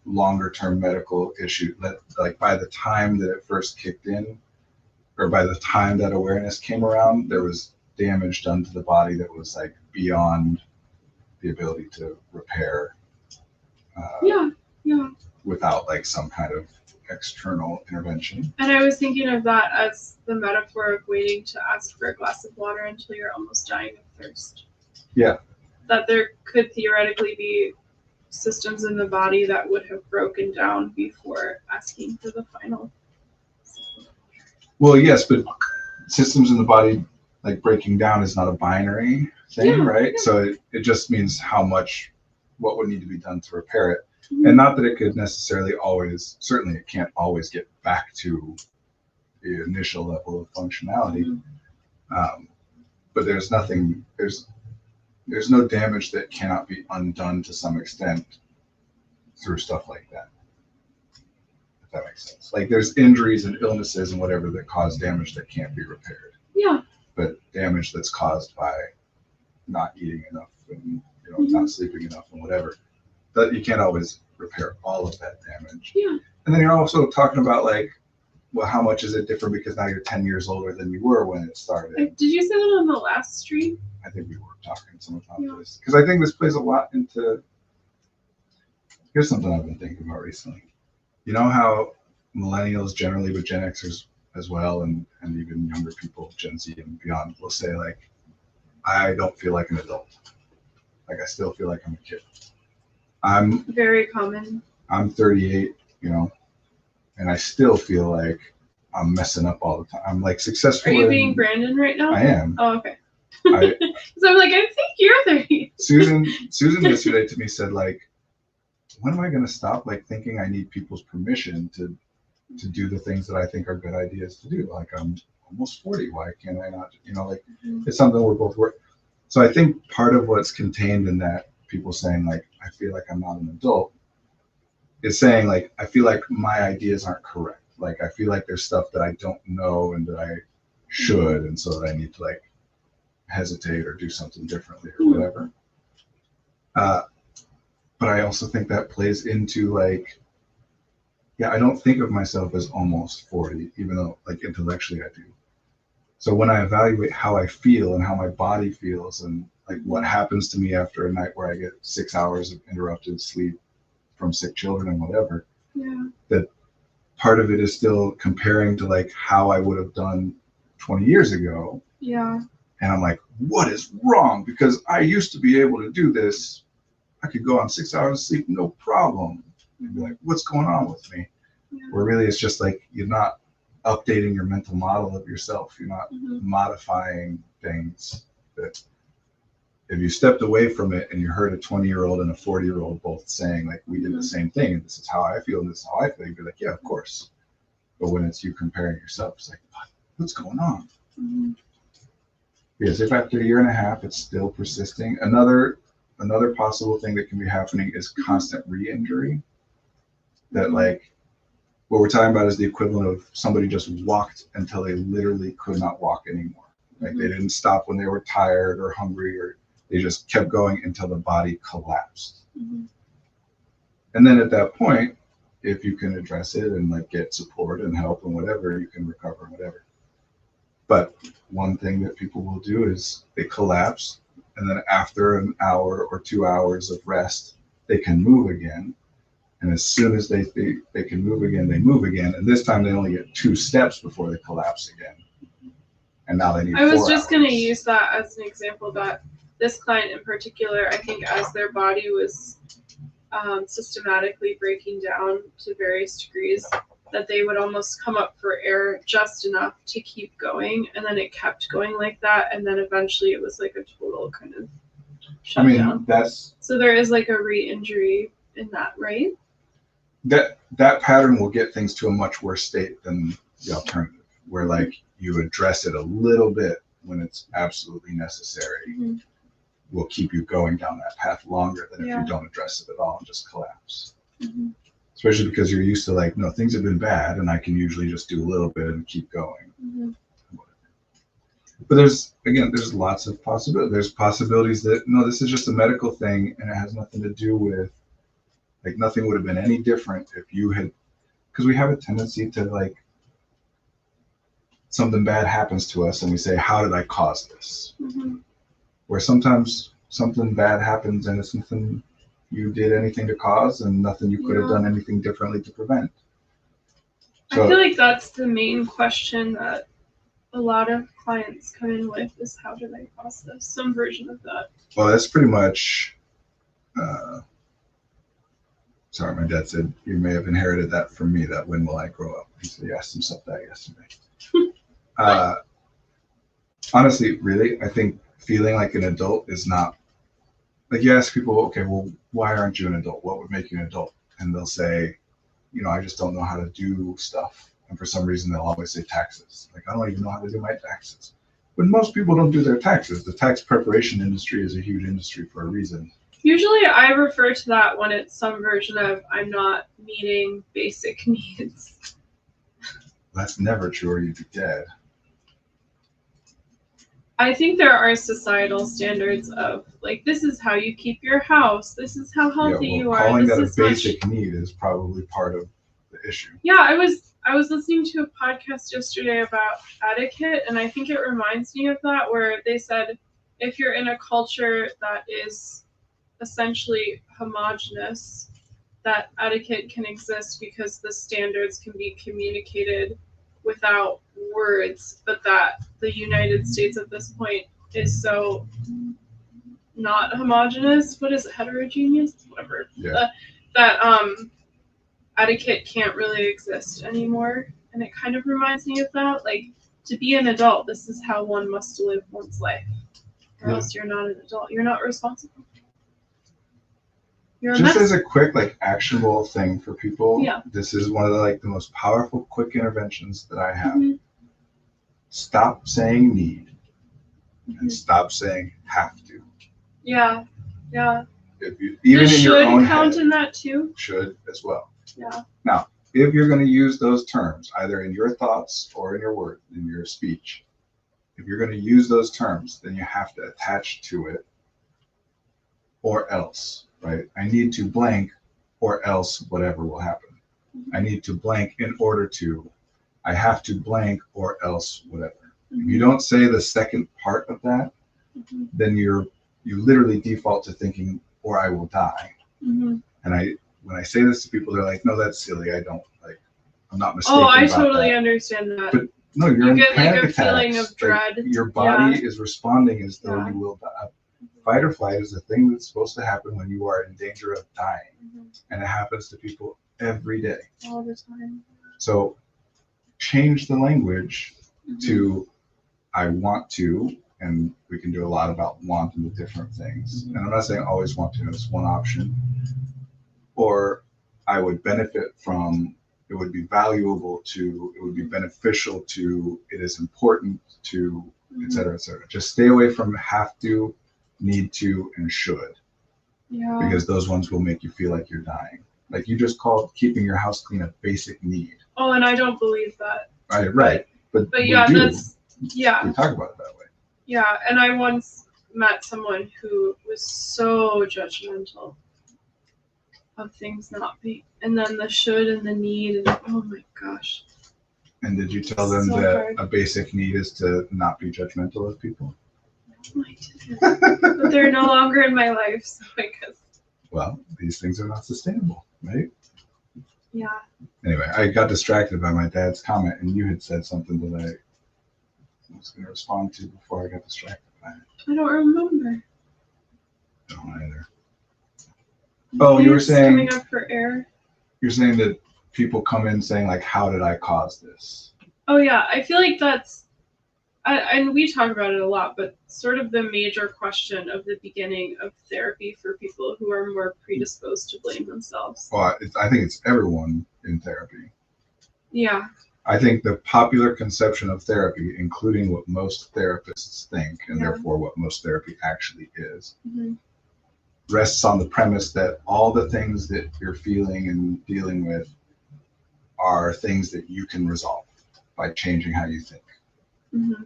longer term medical issue that like by the time that it first kicked in, or by the time that awareness came around, there was damage done to the body that was like beyond the ability to repair without like some kind of external intervention. And I was thinking of that as the metaphor of waiting to ask for a glass of water until you're almost dying of thirst. Yeah. That there could theoretically be systems in the body that would have broken down before asking for the final. Well, yes, but systems in the body, like breaking down, is not a binary thing, right? Yeah. So it just means what would need to be done to repair it. And not that it could necessarily certainly it can't always get back to the initial level of functionality. But there's no damage that cannot be undone to some extent through stuff like that. If that makes sense. Like there's injuries and illnesses and whatever that cause damage that can't be repaired. Yeah. But damage that's caused by not eating enough and not sleeping enough and whatever, that you can't always repair all of that damage. Yeah. And then you're also talking about like, well, how much is it different because now you're 10 years older than you were when it started? Did you say that on the last stream? I think we were talking some about this because I think this plays a lot into. Here's something I've been thinking about recently. You know how millennials generally, but Gen Xers as well, and even younger people, Gen Z and beyond, will say like, I don't feel like an adult. Like I still feel like I'm a kid. I'm very common. I'm 38, and I still feel like I'm messing up all the time. I'm like successful. Are you being Brandon right now? I am. Oh, okay. So I'm like, I think you're 30. Susan yesterday to me said like, when am I going to stop like thinking I need people's permission to do the things that I think are good ideas to do? Like I'm almost 40. Why can't I not? It's something we're both working. So I think part of what's contained in that, people saying like, I feel like I'm not an adult, is saying like, I feel like my ideas aren't correct. Like I feel like there's stuff that I don't know and that I should, and so that I need to like hesitate or do something differently or whatever. But I also think that plays into like, I don't think of myself as almost 40, even though like intellectually I do. So when I evaluate how I feel and how my body feels, and Like what happens to me after a night where I get 6 hours of interrupted sleep from sick children and whatever. Yeah. That part of it is still comparing to like how I would have done 20 years ago. Yeah. And I'm like, what is wrong? Because I used to be able to do this. I could go on 6 hours of sleep, no problem. And be like, what's going on with me? Yeah. Where really it's just like you're not updating your mental model of yourself. You're not modifying things. That if you stepped away from it and you heard a 20-year-old and a 40-year-old both saying like, we did the same thing and this is how I feel and this is how I feel, you'd be like, yeah, of course. But when it's you comparing yourself, it's like, what's going on? Because if after a year and a half it's still persisting, another possible thing that can be happening is constant re-injury. That like what we're talking about is the equivalent of somebody just walked until they literally could not walk anymore. Like they didn't stop when they were tired or hungry, or they just kept going until the body collapsed. And then at that point, if you can address it and like get support and help and whatever, you can recover and whatever. But one thing that people will do is they collapse, and then after an hour or 2 hours of rest, they can move again. And as soon as they can move again, they move again. And this time they only get 2 steps before they collapse again. And now they need 4 I was just going to hours. use that as an example that this client in particular, I think as their body was systematically breaking down to various degrees, that they would almost come up for air just enough to keep going. And then it kept going like that. And then eventually it was like a total kind of shutdown. So there is like a re-injury in that, right? That pattern will get things to a much worse state than the alternative, where like you address it a little bit when it's absolutely necessary. Will keep you going down that path longer than if you don't address it at all and just collapse. Especially because you're used to like, no, things have been bad and I can usually just do a little bit and keep going. But there's lots of possibilities. There's possibilities that, no, this is just a medical thing and it has nothing to do with, like nothing would have been any different if you had, because we have a tendency to like, something bad happens to us and we say, how did I cause this? Where sometimes something bad happens and it's nothing you did anything to cause and nothing you could have done anything differently to prevent. So, I feel like that's the main question that a lot of clients come in with is how did I cause this? Some version of that. Well, that's pretty much, sorry, my dad said, you may have inherited that from me, that when will I grow up? He said, he asked himself that yesterday. Honestly, really, I think feeling like an adult is not, like you ask people, okay, well, why aren't you an adult? What would make you an adult? And they'll say, you know, I just don't know how to do stuff. And for some reason, they'll always say taxes. Like, I don't even know how to do my taxes. But most people don't do their taxes. The tax preparation industry is a huge industry for a reason. Usually I refer to that when it's some version of I'm not meeting basic needs. That's never true or you'd be dead. I think there are societal standards of like, this is how you keep your house. This is how healthy you are. Calling this that is a basic need is probably part of the issue. Yeah, I was listening to a podcast yesterday about etiquette, and I think it reminds me of that, where they said if you're in a culture that is essentially homogenous, that etiquette can exist because the standards can be communicated without words, but that the United States at this point is so not homogenous. What is it? Heterogeneous? Whatever. Yeah. That etiquette can't really exist anymore. And it kind of reminds me of that. Like, to be an adult, this is how one must live one's life. Or else you're not an adult. You're not responsible. You're just as a quick, like, actionable thing for people, yeah. This is one of the, like, the most powerful, quick interventions that I have. Stop saying need and stop saying have to. Yeah, yeah. If you, even in your own count head, in that too? Should as well. Yeah. Now, if you're going to use those terms, either in your thoughts or in your word, in your speech, if you're going to use those terms, then you have to attach to it or else, right? I need to blank or else whatever will happen. I need to blank in order to. I have to blank or else whatever. If you don't say the second part of that, then you're you literally default to thinking, or I will die. Mm-hmm. And when I say this to people, they're like, no, that's silly. I'm not mistaken. Oh, I about totally that. understand that. But no, you're You in get like panic a feeling attacks. of dread. Like, your body Yeah. is responding as though Yeah. you will die. Fight or flight is a thing that's supposed to happen when you are in danger of dying. Mm-hmm. And it happens to people every day. All the time. So change the language Mm-hmm. to I want to, and we can do a lot about want and the different things. Mm-hmm. And I'm not saying always want to is one option. Or I would benefit from, it would be valuable to, it would be beneficial to, it is important to, Mm-hmm. et cetera, et cetera. Just stay away from have to, need to, and should, Yeah. because those ones will make you feel like you're dying. Like you just called keeping your house clean a basic need. Oh, and I don't believe that. Right. But we yeah, do. yeah. We talk about it that way. Yeah, and I once met someone who was so judgmental of things not being, and then the should and the need, and oh my gosh. And did you tell them So that hard. a basic need is to not be judgmental of people? No, I didn't. But they're no longer in my life, so I guess. Well, these things are not sustainable, right? Yeah. Anyway, I got distracted by my dad's comment, and you had said something that I was going to respond to before I got distracted by it. I don't remember. I don't either. Oh, you were It's saying- coming up for air. You're saying that people come in saying, like, how did I cause this? Oh yeah, I feel like that's, and we talk about it a lot, but sort of the major question of the beginning of therapy for people who are more predisposed to blame themselves. Well, I think it's everyone in therapy. Yeah. I think the popular conception of therapy, including what most therapists think, and Yeah. therefore what most therapy actually is, Mm-hmm. rests on the premise that all the things that you're feeling and dealing with are things that you can resolve by changing how you think. Mm-hmm.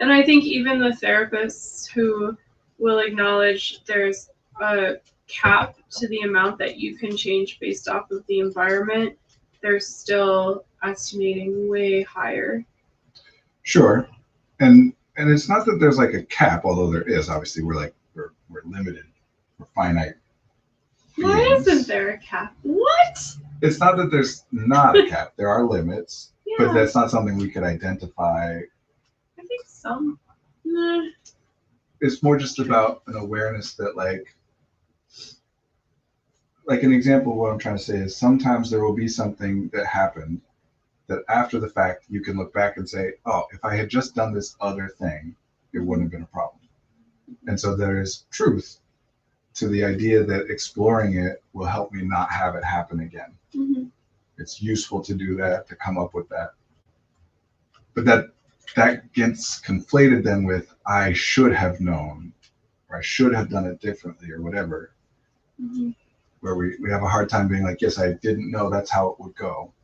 And I think even the therapists who will acknowledge there's a cap to the amount that you can change based off of the environment, they're still estimating way higher. Sure. And it's not that there's like a cap, although there is. Obviously, we're limited. We're finite. Why beings. isn't there a cap? What? It's not that there's not a cap. There are limits, Yeah, but that's not something we could identify. I think some. Nah. It's more just about an awareness that like an example of what I'm trying to say is sometimes there will be something that happened that after the fact you can look back and say, oh, if I had just done this other thing, it wouldn't have been a problem. And so there is truth to the idea that exploring it will help me not have it happen again. Mm-hmm. It's useful to do that, to come up with that. But that gets conflated then with I should have known, or I should have done it differently, or whatever, Mm-hmm. where we have a hard time being like, yes, I didn't know that's how it would go.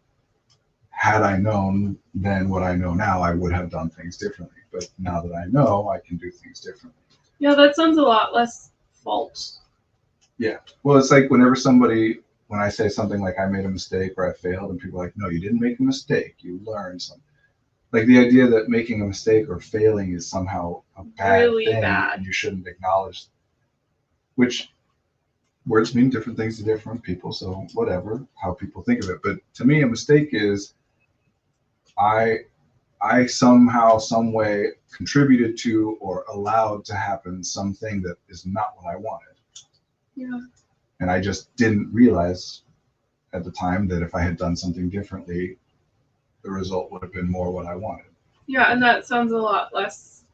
Had I known then what I know now, I would have done things differently. But now that I know, I can do things differently. Yeah, that sounds a lot less fault. Well, it's like when I say something like I made a mistake or I failed, and people are like, no, you didn't make a mistake. You learned something. Like the idea that making a mistake or failing is somehow a bad Really thing bad. and you shouldn't acknowledge, which words mean different things to different people. So whatever, how people think of it. But to me, a mistake is I somehow, some way contributed to or allowed to happen something that is not what I wanted. Yeah. And I just didn't realize at the time that if I had done something differently, the result would have been more what I wanted. Yeah, and that sounds a lot less,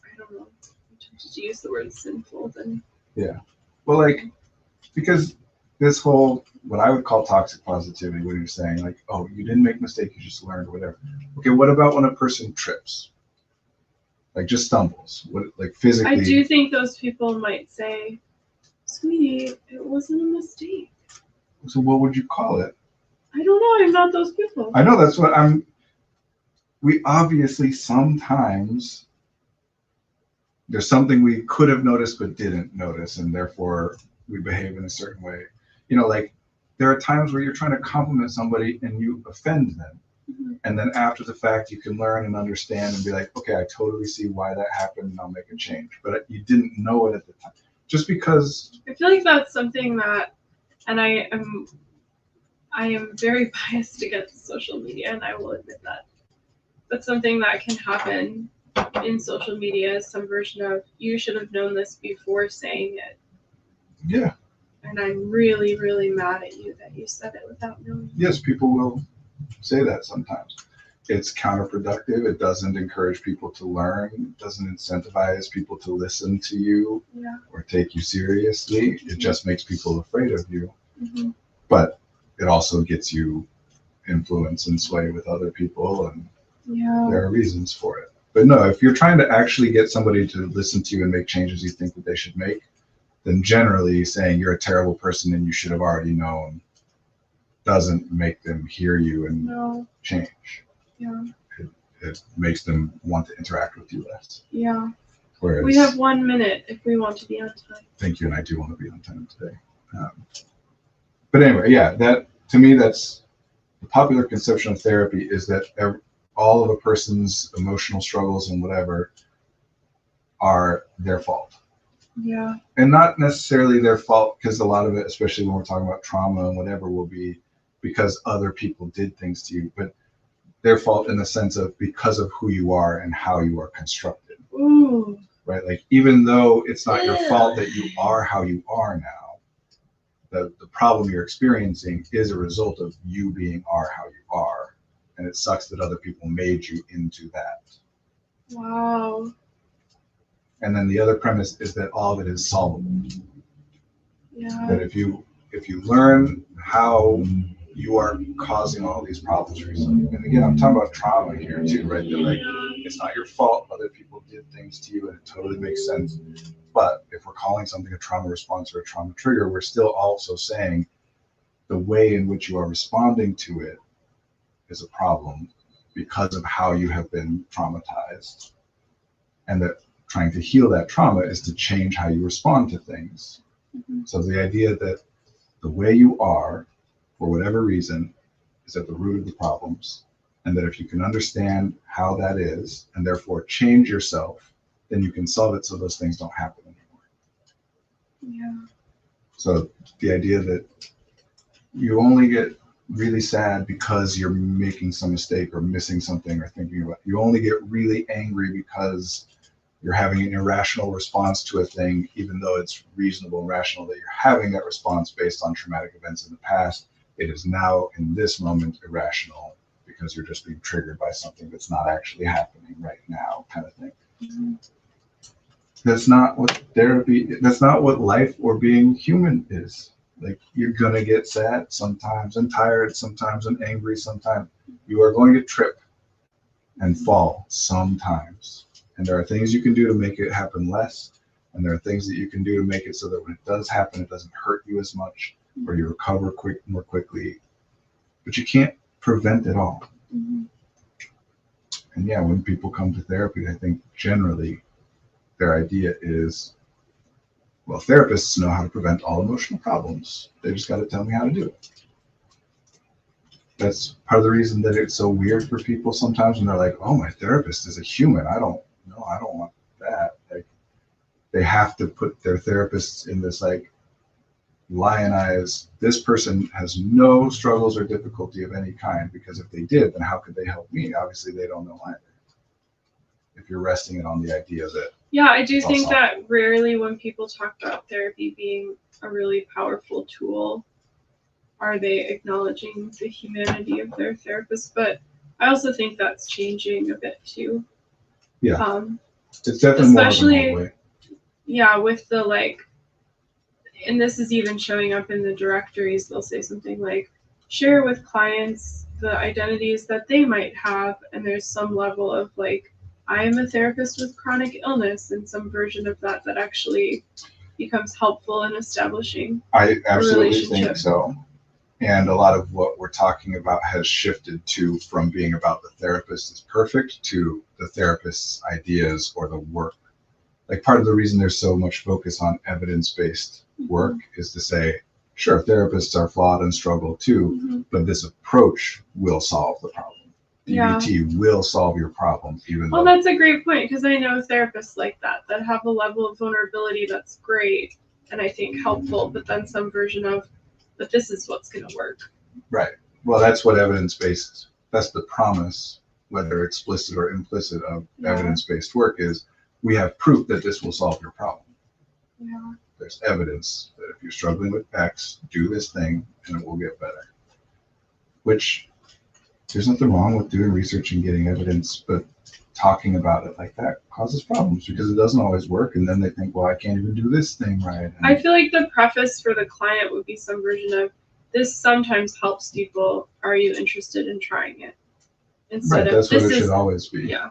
I don't know, I'm tempted to use the word sinful than. Well, like, because this whole, what I would call toxic positivity, what you're saying, like, oh, you didn't make a mistake, you just learned, whatever. Okay, what about when a person trips? Like, just stumbles, like physically? I do think those people might say, sweetie, it wasn't a mistake. So what would you call it? I don't know, I'm not those people. I know that's what we obviously sometimes there's something we could have noticed but didn't notice, and therefore we behave in a certain way. You know, like there are times where you're trying to compliment somebody and you offend them. Mhm. And then after the fact, you can learn and understand and be like, okay, I totally see why that happened and I'll make a change. But you didn't know it at the time. Just because. I feel like that's something that, and I am very biased against social media, and I will admit that. But something that can happen in social media is some version of, you should have known this before saying it. Yeah. And I'm really, really mad at you that you said it without knowing. Yes, people will say that sometimes. It's counterproductive. It doesn't encourage people to learn. It doesn't incentivize people to listen to you or take you seriously. It just makes people afraid of you. Mm-hmm. But it also gets you influence and sway with other people, and there are reasons for it. But no, if you're trying to actually get somebody to listen to you and make changes you think that they should make, then generally saying you're a terrible person and you should have already known doesn't make them hear you and change. Yeah. It makes them want to interact with you less. Yeah. Whereas, we have 1 minute if we want to be on time. Thank you, and I do want to be on time today. But anyway, yeah, that to me, that's the popular conception of therapy is that all of a person's emotional struggles and whatever are their fault. Yeah. And not necessarily their fault, because a lot of it, especially when we're talking about trauma and whatever, will be because other people did things to you, but their fault in the sense of because of who you are and how you are constructed. Ooh. Right? Like, even though it's not your fault that you are how you are now, the problem you're experiencing is a result of you being how you are. And it sucks that other people made you into that. Wow. And then the other premise is that all of it is solvable. Yeah. That if you learn how you are causing all these problems for yourself, and again, I'm talking about trauma here too, right? That like, it's not your fault other people did things to you, and it totally makes sense. But if we're calling something a trauma response or a trauma trigger, we're still also saying the way in which you are responding to it is a problem because of how you have been traumatized, and that trying to heal that trauma is to change how you respond to things. Mm-hmm. So the idea that the way you are, for whatever reason, is at the root of the problems, and that if you can understand how that is, and therefore change yourself, then you can solve it so those things don't happen anymore. Yeah. So the idea that you only get really sad because you're making some mistake or missing something or thinking about, you only get really angry because you're having an irrational response to a thing, even though it's reasonable and rational that you're having that response based on traumatic events in the past. It is now in this moment irrational because you're just being triggered by something that's not actually happening right now, kind of thing. Mm-hmm. That's not what therapy, that's not what life or being human is. Like, you're gonna get sad sometimes and tired sometimes and angry sometimes. You are going to trip and fall sometimes. And there are things you can do to make it happen less. And there are things that you can do to make it so that when it does happen, it doesn't hurt you as much, or you recover more quickly. But you can't prevent it all. Mm-hmm. And yeah, when people come to therapy, I think generally their idea is, well, therapists know how to prevent all emotional problems. They just got to tell me how to do it. That's part of the reason that it's so weird for people sometimes when they're like, oh, my therapist is a human. I don't want that. Like, they have to put their therapists in this like lionize, this person has no struggles or difficulty of any kind, because if they did, then how could they help me? Obviously, they don't know either. If you're resting it on the idea that. Yeah, I do think that rarely when people talk about therapy being a really powerful tool, are they acknowledging the humanity of their therapist. But I also think that's changing a bit too. Yeah. It's definitely especially, more of a way. Yeah, with the like, and this is even showing up in the directories, they'll say something like, share with clients the identities that they might have, and there's some level of like, I am a therapist with chronic illness, and some version of that actually becomes helpful in establishing I absolutely a relationship. think so. And a lot of what we're talking about has shifted from being about the therapist is perfect to the therapist's ideas or the work. Like, part of the reason there's so much focus on evidence-based work is to say, sure, therapists are flawed and struggle too, but this approach will solve the problem. Yeah. DBT will solve your problem, even Well, though. that's a great point because I know therapists like that have a level of vulnerability that's great and I think helpful, but then some version of, but this is what's going to work. Right. Well, that's what evidence-based, that's the promise, whether explicit or implicit, of evidence-based work is we have proof that this will solve your problem. Yeah. There's evidence that if you're struggling with X, do this thing and it will get better. Which, there's nothing wrong with doing research and getting evidence, but talking about it like that causes problems because it doesn't always work. And then they think, well, I can't even do this thing right. And I feel like the preface for the client would be some version of, this sometimes helps people. Are you interested in trying it? Instead right, of, that's what this it is, should always be. Yeah.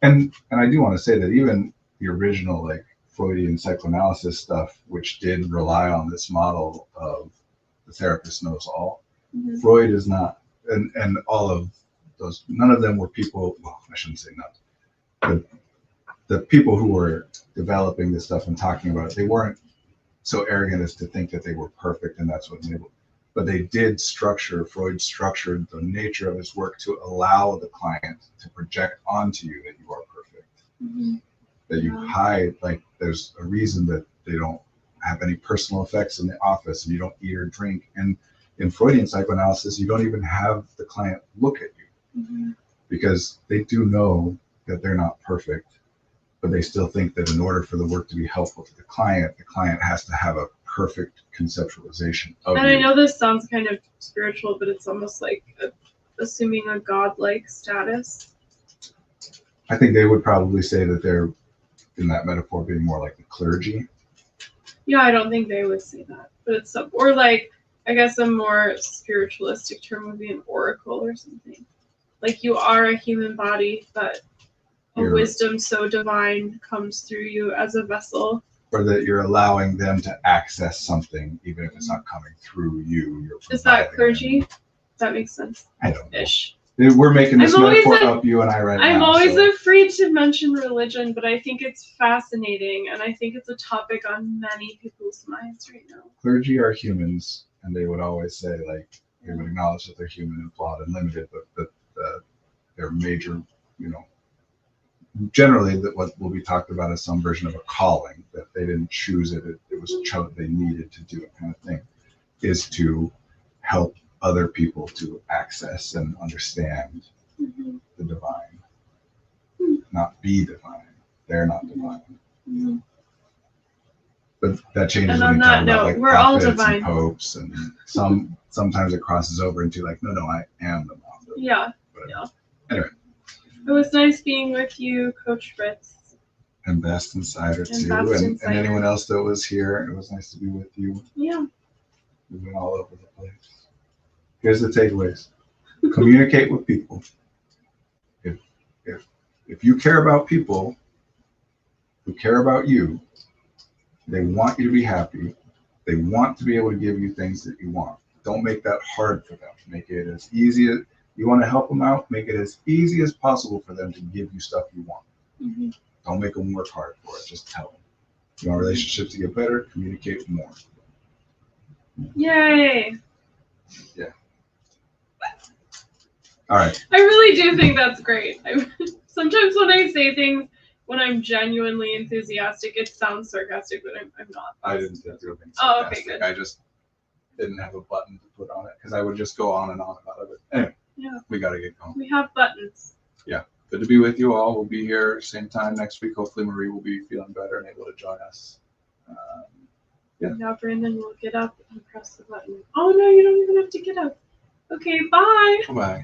And I do want to say that even the original like Freudian psychoanalysis stuff, which did rely on this model of the therapist knows all, Mm-hmm. Freud is not, and all of those, none of them were people, well, I shouldn't say none. The people who were developing this stuff and talking about it, they weren't so arrogant as to think that they were perfect and that's what enabled. But they did Freud structured the nature of his work to allow the client to project onto you that you are perfect. Mm-hmm. That you hide, like there's a reason that they don't have any personal effects in the office and you don't eat or drink. And in Freudian psychoanalysis, you don't even have the client look at you Mm-hmm. because they do know that they're not perfect, but they still think that in order for the work to be helpful to the client has to have a perfect conceptualization of And you. I know this sounds kind of spiritual, but it's almost like assuming a godlike status. I think they would probably say that they're, in that metaphor, being more like the clergy. Yeah, I don't think they would say that, but it's or like, I guess a more spiritualistic term would be an oracle or something. Like you are a human body, but a wisdom so divine comes through you as a vessel. Or that you're allowing them to access something, even if it's not coming through you. Is that clergy? That makes sense. I don't know. Ish. We're making this metaphor up, you and I, right now. I'm always afraid to mention religion, but I think it's fascinating, and I think it's a topic on many people's minds right now. Clergy are humans, and they would always say, like, they would acknowledge that they're human and flawed and limited, but they're major, generally that what will be talked about as some version of a calling, that they didn't choose it, it was chosen, they needed to do it kind of thing, is to help other people to access and understand the divine, not be divine. They're not divine. Mm-hmm. But that changes and when on you that talk note, about like we're all prophets divine. and popes, and sometimes it crosses over into like, no, I am the prophet. Yeah. But yeah. Anyway. It was nice being with you, Coach Fritz. And Best Insider too, and anyone else that was here. It was nice to be with you. Yeah. We've been all over the place. Here's the takeaways. Communicate with people. If you care about people who care about you, they want you to be happy. They want to be able to give you things that you want. Don't make that hard for them. Make it as easy as you want to help them out. Make it as easy as possible for them to give you stuff you want. Mm-hmm. Don't make them work hard for it. Just tell them. You want relationships to get better? Communicate more. Yay! Yeah. All right. I really do think that's great. Sometimes when I say things, when I'm genuinely enthusiastic, it sounds sarcastic, but I'm not. I didn't think you were being sarcastic. Oh, okay, good. I just didn't have a button to put on it because I would just go on and on about it. Anyway, yeah. We got to get going. We have buttons. Yeah. Good to be with you all. We'll be here same time next week. Hopefully Marie will be feeling better and able to join us. Yeah. Now Brandon will get up and press the button. Oh no, you don't even have to get up. Okay, bye. Bye.